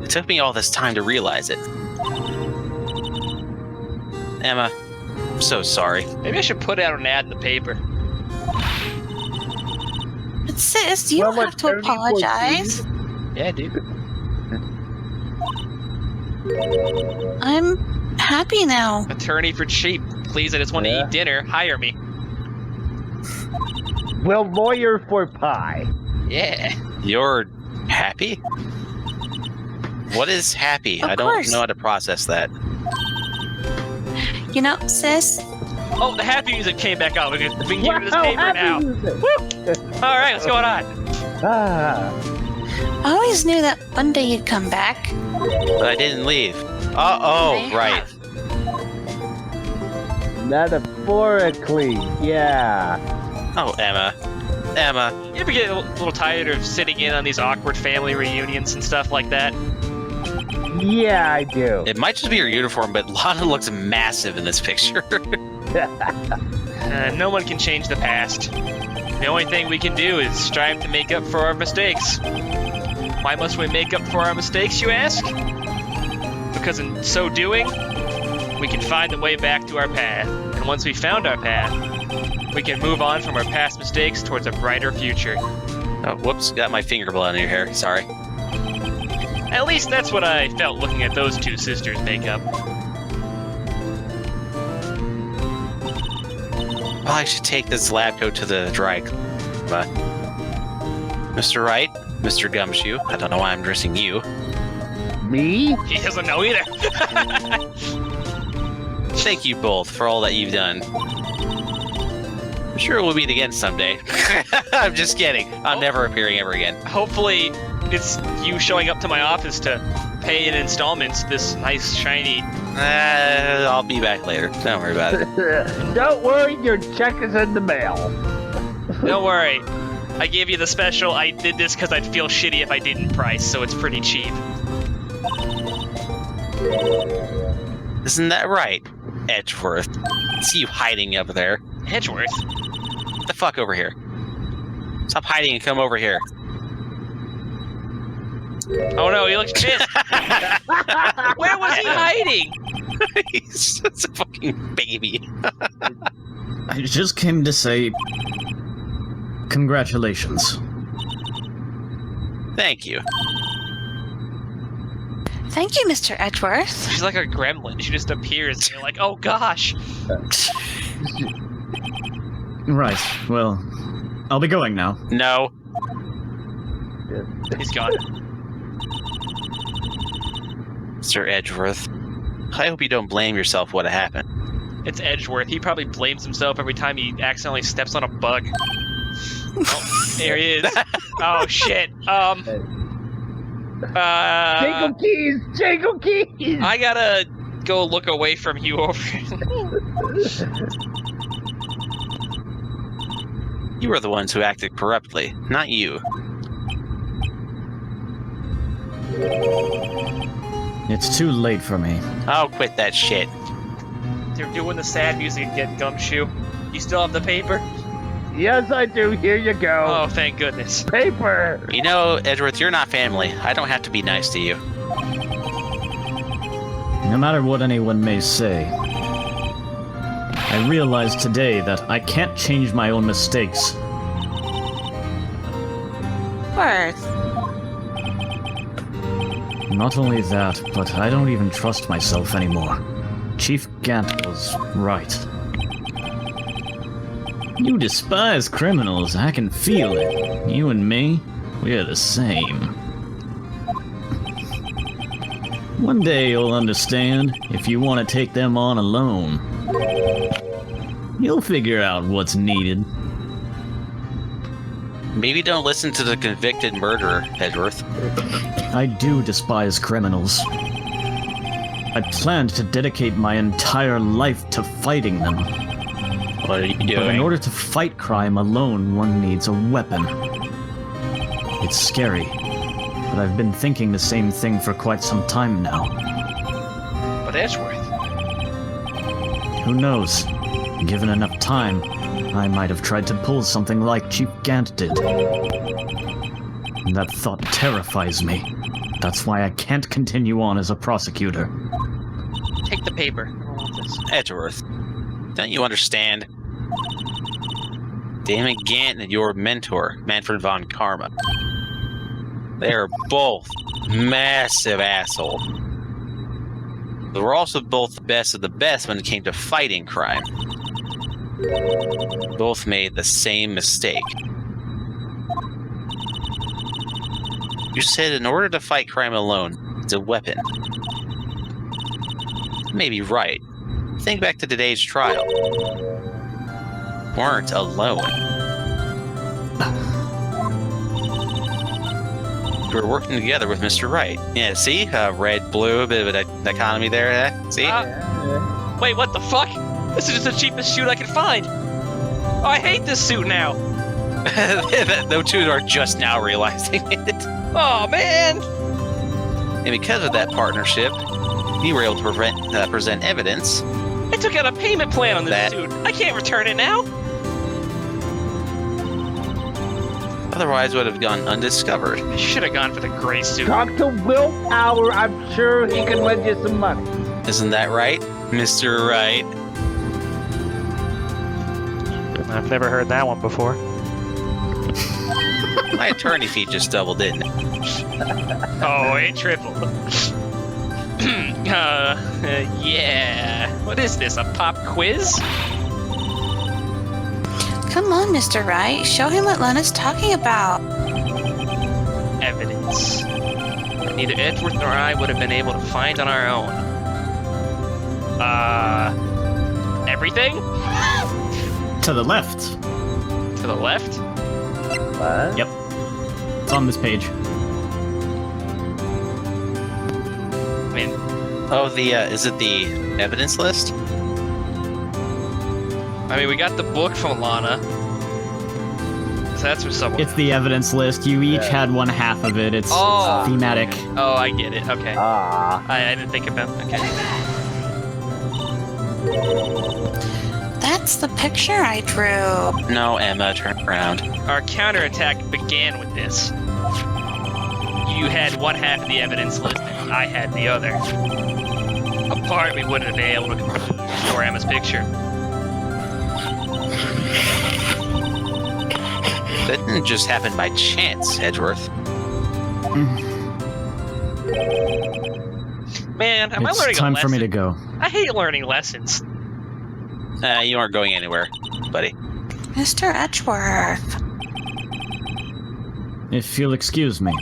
It took me all this time to realize it. Emma, I'm so sorry. Maybe I should put out an ad in the paper. but sis, you Well, don't have to attorney for apologize. Yeah, dude. I'm happy now. Attorney for cheap. Please, I just want to eat dinner. Hire me. Well, lawyer for pie. Yeah. You're happy? What is happy? Of I don't course. know how to process that. You know, sis, Oh, the happy music came back on. We can give it this paper happy now. music. All right, what's going on? Ah, I always knew that one day you'd come back. But I didn't leave. They Right. have. metaphorically, yeah. Oh, Emma. Emma. You ever get a little tired of sitting in on these awkward family reunions and stuff like that? Yeah, I do. It might just be your uniform, but Lana looks massive in this picture. No one can change the past. The only thing we can do is strive to make up for our mistakes. Why must we make up for our mistakes, you ask? Because in so doing, we can find the way back to our path. And once we found our path, we can move on from our past mistakes towards a brighter future. Oh, whoops. Got my finger blood in your hair. Sorry. At least that's what I felt looking at those two sisters make up. Well, I should take this lab coat to the dry cleaner. Mr. Wright, Mr. Gumshoe, I don't know why I'm dressing you. Me? He doesn't know either. Thank you both for all that you've done. I'm sure we'll meet again someday. I'm just kidding. I'm never appearing ever again. Hopefully, it's you showing up to my office to pay in installments this nice, shiny... I'll be back later. Don't worry about it. Don't worry, your check is in the mail. Don't worry. I gave you the special, I did this because I'd feel shitty if I didn't price, so it's pretty cheap. Isn't that right, Edgeworth? I see you hiding up there. Edgeworth? Get the fuck over here. Stop hiding and come over here. Oh no, he looks pissed. Where was he hiding? He's such a fucking baby. I just came to say congratulations. Thank you. Thank you, Mr. Edgeworth. She's like a gremlin. She just appears and you're like, oh gosh. Right, well, I'll be going now. No. He's gone. Mr. Edgeworth, I hope you don't blame yourself what happened. It's Edgeworth. He probably blames himself every time he accidentally steps on a bug. Oh, there he is. Oh shit. Jangle keys! I gotta go look away from you over. You were the ones who acted corruptly, not you. It's too late for me. I'll quit that shit. They're doing the sad music again, Gumshoe. You still have the paper? Yes, I do. Here you go. Oh, thank goodness. Paper! You know, Edgeworth, you're not family. I don't have to be nice to you. No matter what anyone may say, I realized today that I can't change my own mistakes. Worth. Not only that, but I don't even trust myself anymore. Chief Gant was right. You despise criminals, I can feel it. You and me, we're the same. One day you'll understand if you want to take them on alone. You'll figure out what's needed. Maybe don't listen to the convicted murderer, Edgeworth. I do despise criminals. I planned to dedicate my entire life to fighting them. What are you But in doing? order to fight crime alone, one needs a weapon. It's scary, but I've been thinking the same thing for quite some time now. But Edgeworth. Who knows? Given enough time, I might have tried to pull something like Chief Gant did. And that thought terrifies me. That's why I can't continue on as a prosecutor. Take the paper. I don't want this. Edgeworth, don't you understand? Damon Gant and your mentor, Manfred von Karma. They are both massive assholes. But we're also both the best of the best when it came to fighting crime. Both made the same mistake. You said in order to fight crime alone, it's a weapon. Maybe right. Think back to today's trial. Weren't alone. You were working together with Mr. Wright. Yeah, see? Red, blue, a bit of a dichotomy there. See? Wait, what the fuck? This is just the cheapest suit I could find. Oh, I hate this suit now. Those two are just now realizing it. Oh, man. And because of that partnership, you were able to present evidence. I took out a payment plan on this That- suit. I can't return it now. Otherwise would have gone undiscovered. I should have gone for the gray suit. Talk to Willpower. I'm sure he can lend you some money. Isn't that right, Mr. Wright? I've never heard that one before. My attorney fee just doubled, didn't it? Oh, it tripled. Yeah. What is this, a pop quiz? Come on, Mr. Wright. Show him what Lena's talking about. Evidence. Neither Edgeworth nor I would have been able to find on our own. Everything? To the left. To the left? What? Yep. It's on this page. I mean, Oh, is it the evidence list? we got the book from Lana. So that's from someone. It's the evidence list. You each had one half of it. It's Oh. thematic. Oh, I get it. Okay. Ah. I didn't think about okay. That's the picture I drew. No, Emma, turn around. Our counterattack began with this. You had one half of the evidence list, and I had the other. Apart, we wouldn't have been able to restore Emma's picture. That didn't just happen by chance, Edgeworth. Man, am I It's learning a time lesson? for me to go. I hate learning lessons. You aren't going anywhere, buddy. Mr. Edgeworth. If you'll excuse me.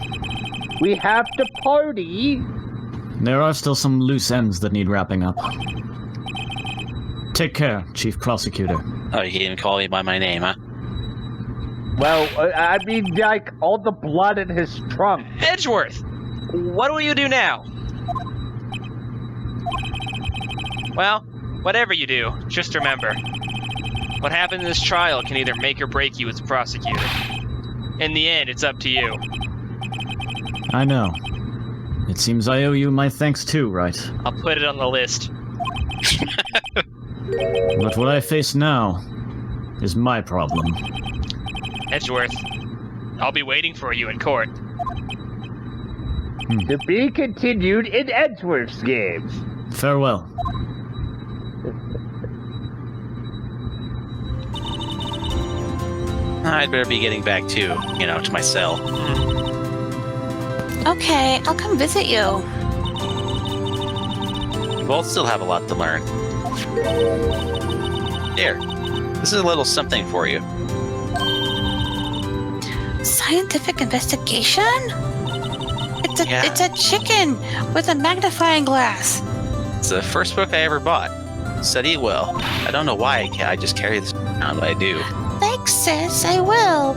We have to party. There are still some loose ends that need wrapping up. Take care, Chief Prosecutor. Oh, you can't even call me by my name, huh? Well, I mean, like, all the blood in his trunk. Edgeworth, what will you do now? Well, whatever you do, just remember, what happened in this trial can either make or break you as a prosecutor. In the end, it's up to you. I know. It seems I owe you my thanks too, Wright. I'll put it on the list. But what I face now is my problem. Edgeworth, I'll be waiting for you in court. To be continued in Edgeworth's games. Farewell. I'd better be getting back to my cell. Okay, I'll come visit you. We both still have a lot to learn. Here, this is a little something for you. Scientific investigation? Yeah. It's a chicken with a magnifying glass. It's the first book I ever bought. Study it well. I don't know why I just carry this around, but I do. Thanks, sis. I will.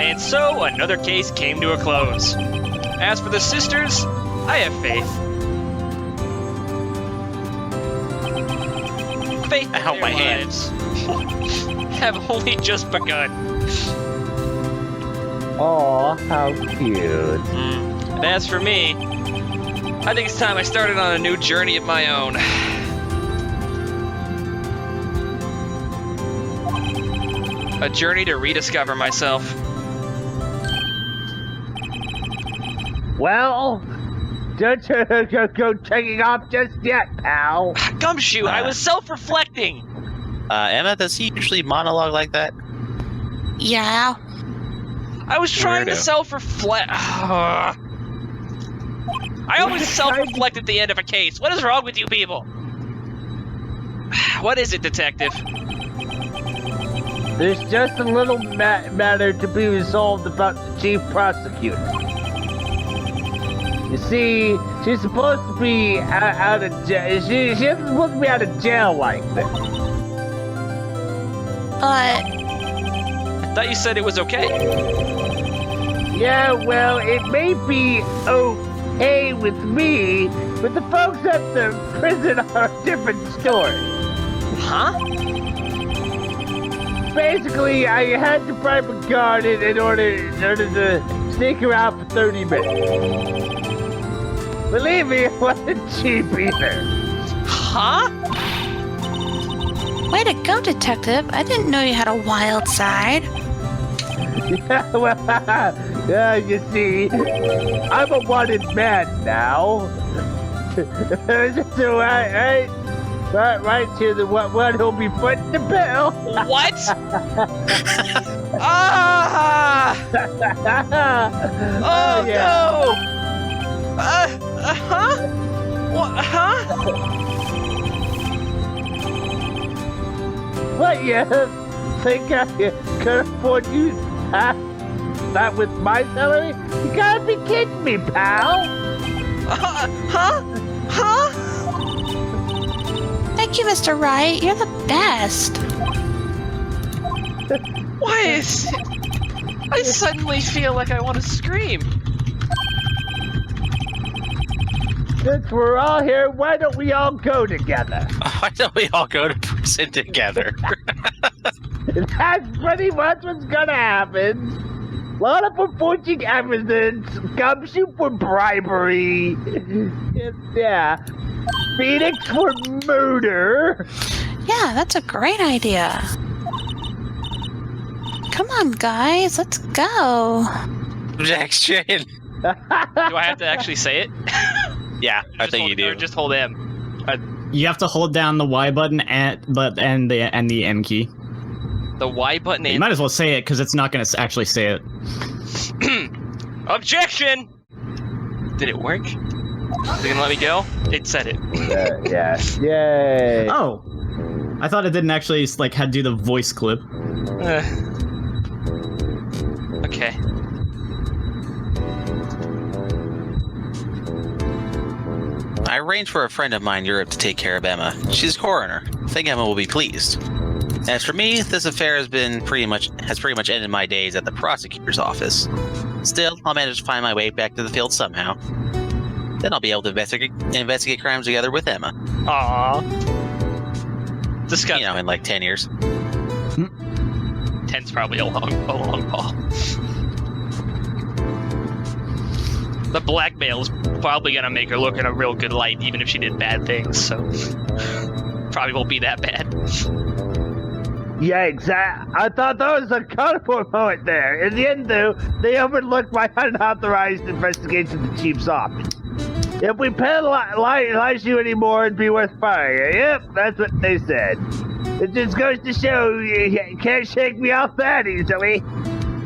And so, another case came to a close. As for the sisters, I have faith. Faith in Ow, their my hand. lives have only just begun. Aw, how cute. And as for me, I think it's time I started on a new journey of my own. A journey to rediscover myself. Well, don't go taking off just yet, pal. Gumshoe, I was self-reflecting. Emma, does he usually monologue like that? Yeah. I was trying to Weirdo. self-reflect. I always self-reflect at the end of a case. What is wrong with you people? What is it, detective? There's just a little matter to be resolved about the chief prosecutor. You see, she's supposed to be out of jail. She's supposed to be out of jail like this. But I thought you said it was okay. Yeah, well, it may be okay with me, but the folks at the prison are a different story. Huh? Basically, I had to bribe a guard in order to sneak her out for 30 minutes. Believe me, it wasn't cheap either. Huh? way to go, detective. I didn't know you had a wild side. Yeah, well, you see, I'm a wanted man now. So right to the one who'll be footing the bill. What? Ah! Oh yeah. no! Huh? What? Huh? What, you think I could afford you that with my salary? You gotta be kidding me, pal. Huh? Huh? Thank you, Mr. Wright. You're the best. Why is it? I suddenly feel like I want to scream. Since we're all here, why don't we all go together? Why don't we all go to prison together? That's pretty much what's gonna happen. A lot of unfortunate evidence, gumshoe for bribery, yeah, Phoenix for murder. Yeah, that's a great idea. Come on, guys. Let's go. Objection. Do I have to actually say it? Yeah, I think you do. Or just hold M. You have to hold down the Y button and the M key. The Y button You and might as well say it because it's not going to actually say it. Objection! Did it work? Is it gonna let me go? It said it. Yeah. Yay. Oh, I thought it didn't actually like had to do the voice clip. Okay. I arranged for a friend of mine in Europe to take care of Emma. She's a coroner. I think Emma will be pleased. As for me, this affair has pretty much ended my days at the prosecutor's office. Still, I'll manage to find my way back to the field somehow. Then I'll be able to investigate crimes together with Emma. Aww. Disgusting. You know, in like 10 years. 10's probably a long ball. The blackmail is probably gonna make her look in a real good light, even if she did bad things, so probably won't be that bad. Yeah, exactly. I thought that was a colorful moment there. In the end, though, they overlooked my unauthorized investigation of the chief's office. If we penalize you anymore, it'd be worth firing. Yep, that's what they said. It just goes to show you can't shake me off that easily.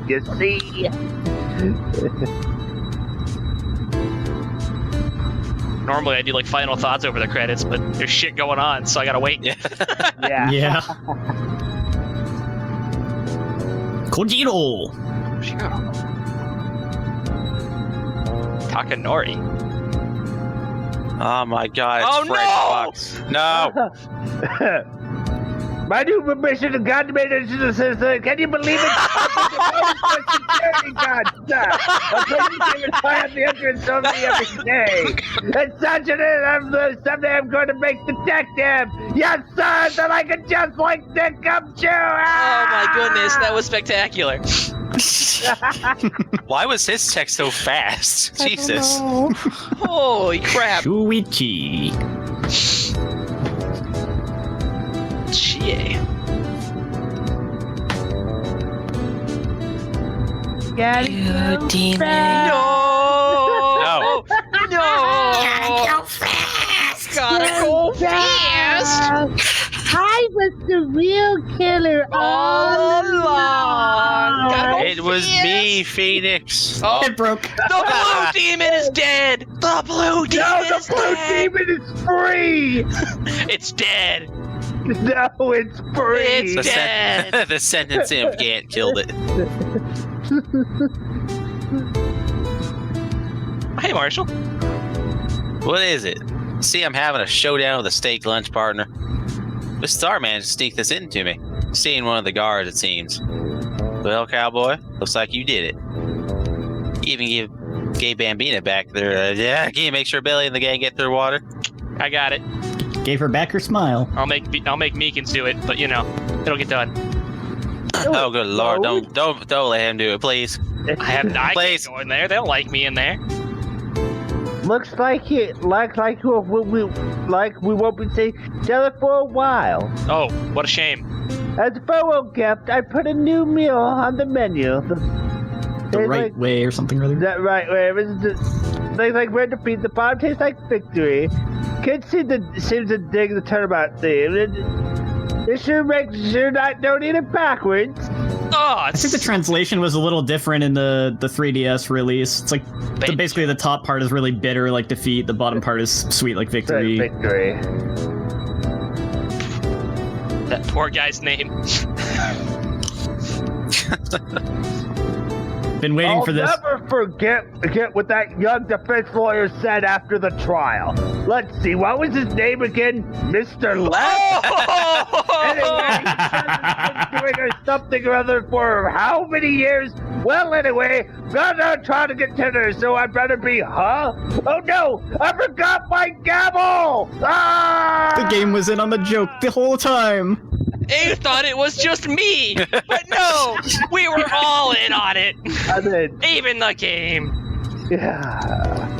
You see? Normally I do like final thoughts over the credits, but there's shit going on, so I gotta wait. Yeah. Yeah. Yeah. Kojiro! Takanori. Oh my god, it's Oh, Fred no! Fox. No! My new mission to God made it to the citizen. Can you believe it? Security guard, sir. A person can retire at the entrance only every day. And such an someday I'm going to make detective. Yes, sir, that I can just like Nick come true. Oh my goodness, that was spectacular. Why was his text so fast? Jesus. Holy crap. Shuichi. Chie. You demon. No! No. No! Go fast. Gotta go fast! I was the real killer All along! Gotta go It was fast. me, Phoenix. Oh, It broke. the blue demon is dead! The blue demon No, the is blue dead! demon is free! It's dead! No, it's free! It's dead! The sentencing of Gant killed it. Hey, Marshall. What is it? See, I'm having a showdown with a steak lunch partner. The star managed to sneak this into me. Seeing one of the guards, it seems. Well, cowboy, looks like you did it. You even gave Bambina back there. Yeah, can you make sure Billy and the gang get their water? I got it. Gave her back her smile. I'll make Meekins do it, but you know, it'll get done. Oh, good lord! Don't let him do it, please. I can't Please. go in there. They don't like me in there. Looks like we won't be seeing each other for a while. Oh, what a shame. As a farewell gift, I put a new meal on the menu. The right way or something or other. That right way. They like where to feed the bomb tastes like victory. Kids seems to dig the turnabout theme. It sure makes sure don't eat it backwards. Oh, I think the translation was a little different in the 3DS release. It's like basically the top part is really bitter like defeat, the bottom part is sweet like victory. Victory. that poor guy's name. Been waiting for this. I'll never forget what that young defense lawyer said after the trial. Let's see, what was his name again? Mr. Left? Anyway, he said he was doing something or other for how many years? Well, anyway, gonna try to get dinner, so I better be, huh? Oh no, I forgot my gavel! Ah! The game was in on the joke the whole time. You thought it was just me, but no, we were all in on it. I did. Even the game. Yeah.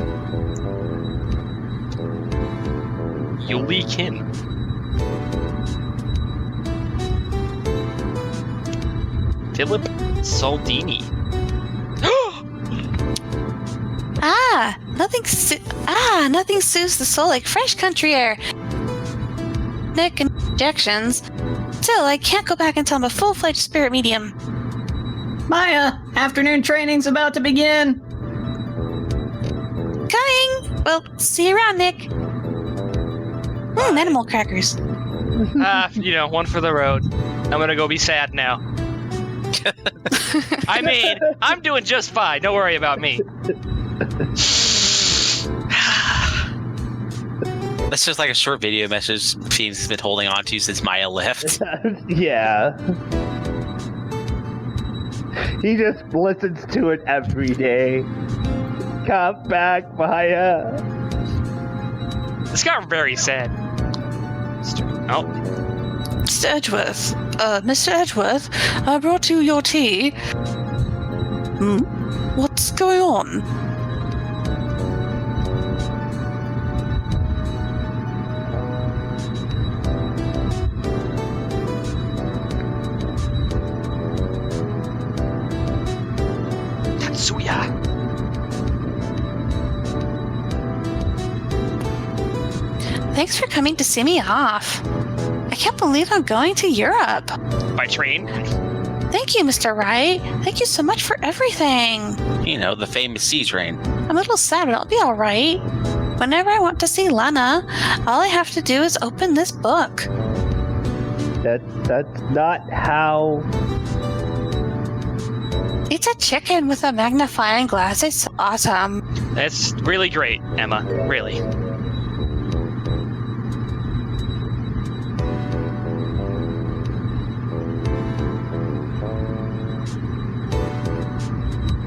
You leak in. Philip Saldini. Nothing soothes the soul like fresh country air. Nick injections. Still, I can't go back until I'm a full-fledged spirit medium. Maya, afternoon training's about to begin. Coming! Well, see you around, Nick. Animal crackers. One for the road. I'm gonna go be sad now. I mean, I'm doing just fine. Don't worry about me. That's just like a short video message Phoenix has been holding on to since Maya left. Yeah. He just listens to it every day. Come back, Maya. This got very sad. Oh, Mr. Edgeworth, I brought you your tea. What's going on? Tatsuya. Thanks for coming to see me off. I can't believe I'm going to Europe. By train? Thank you, Mr. Wright. Thank you so much for everything. You know, the famous sea train. I'm a little sad, but I'll be all right. Whenever I want to see Lana, all I have to do is open this book. That's not how. It's a chicken with a magnifying glass. It's awesome. That's really great, Emma. Really.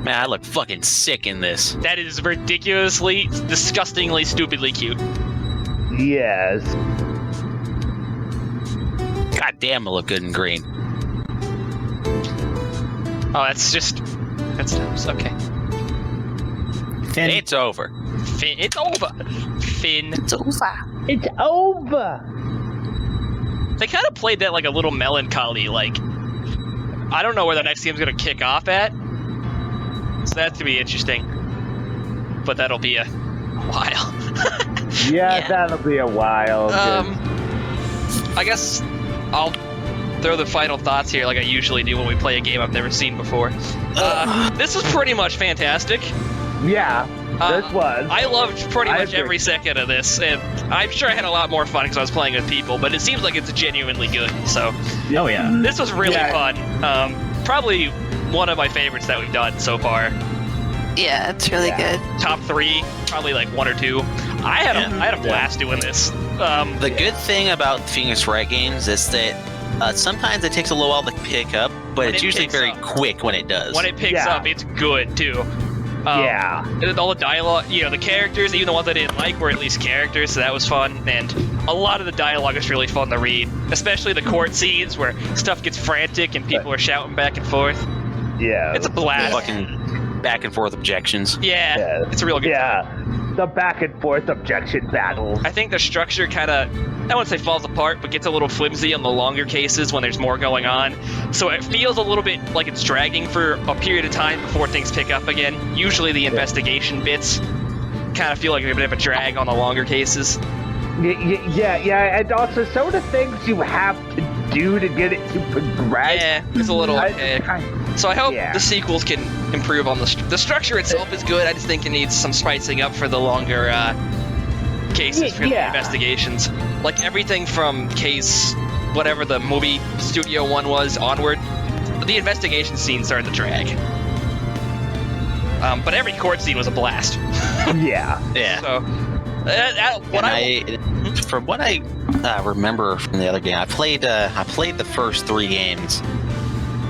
Man, I look fucking sick in this. That is ridiculously, disgustingly, stupidly cute. Yes. God damn, I look good in green. Oh, that's okay. Finn, It's over. Finn, it's over. Finn. It's over. It's over. They kind of played that like a little melancholy, like, I don't know where the next game's gonna kick off at. So that's gonna be interesting. But that'll be a while. Yeah, that'll be a while. I guess I'll throw the final thoughts here like I usually do when we play a game I've never seen before. This was pretty much fantastic. Yeah, this was. I loved pretty I much agree. every second of this, and I'm sure I had a lot more fun because I was playing with people, but it seems like it's genuinely good, so oh yeah. this was really Yeah. fun. Probably one of my favorites that we've done so far. Yeah, it's really good. Top 3, probably like 1 or 2. I had a blast doing this. The good thing about Phoenix Wright games is that sometimes it takes a little while to pick up, but When it's it usually picks very up. quick when it does. When it picks Yeah. up, it's good too. Yeah. And all the dialogue, the characters, even the ones I didn't like, were at least characters, so that was fun. And a lot of the dialogue is really fun to read, especially the court scenes where stuff gets frantic and people are shouting back and forth. Yeah. It's a blast. Fucking back and forth objections. Yeah, it's a real good time. Yeah. The back and forth objection battles. I think the structure kind of, I wouldn't say falls apart, but gets a little flimsy on the longer cases when there's more going on. So it feels a little bit like it's dragging for a period of time before things pick up again. Usually the investigation bits kind of feel like a bit of a drag on the longer cases. Yeah, and also some of the things you have to do to get it to progress. Yeah, it's a little I- archaic. So I hope Yeah. the sequels can improve on the structure itself is good. I just think it needs some spicing up for the longer cases for the Yeah. investigations. Like everything from case whatever the movie studio one was onward, the investigation scene started to drag. But every court scene was a blast. Yeah. Yeah. So From what I remember from the other game, I played the first 3 games,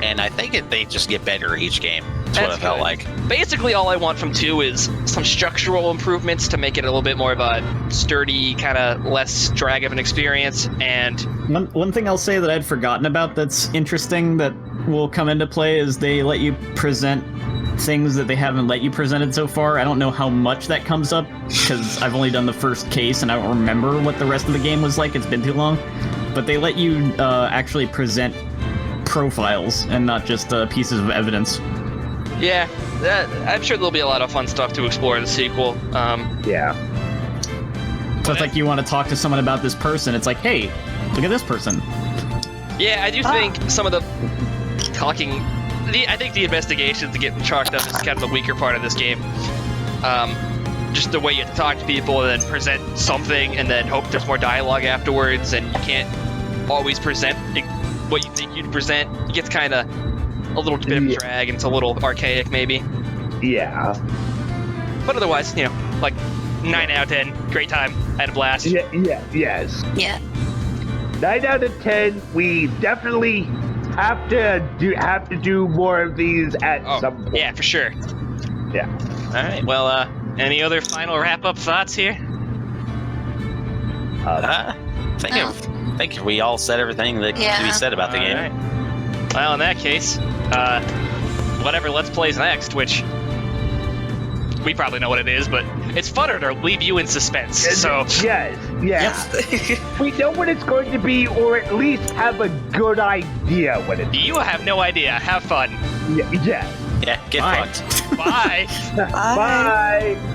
and I think they just get better each game. That's what it felt good. like. Basically, all I want from 2 is some structural improvements to make it a little bit more of a sturdy, kind of less drag of an experience. And One thing I'll say that I'd forgotten about that's interesting that will come into play is they let you present things that they haven't let you presented so far. I don't know how much that comes up because I've only done the first case and I don't remember what the rest of the game was like. It's been too long. But they let you actually present profiles and not just pieces of evidence. yeah, I'm sure there'll be a lot of fun stuff to explore in the sequel. Yeah. So it's like you want to talk to someone about this person. It's like, hey, look at this person. Yeah, I do think some of the talking... I think the investigations getting chalked up is kind of the weaker part of this game. Just the way you have to talk to people and then present something and then hope there's more dialogue afterwards, and you can't always present what you think you'd present. It gets kind of a little bit of a drag, and it's a little archaic, maybe. Yeah. But otherwise, like 9 out of 10, great time, I had a blast. Yes. Yeah. 9 out of 10. We definitely have to do more of these at some point. Yeah, for sure. Yeah. All right. Well, any other final wrap-up thoughts here? I think we all said everything that can be said about the game. All right. Well, in that case, whatever Let's Play's next, which we probably know what it is, but it's funner to leave you in suspense. So Yes. We know what it's going to be, or at least have a good idea what it is. you have no idea. Have fun. Yes. Yeah, get Bye. fucked. Bye. Bye.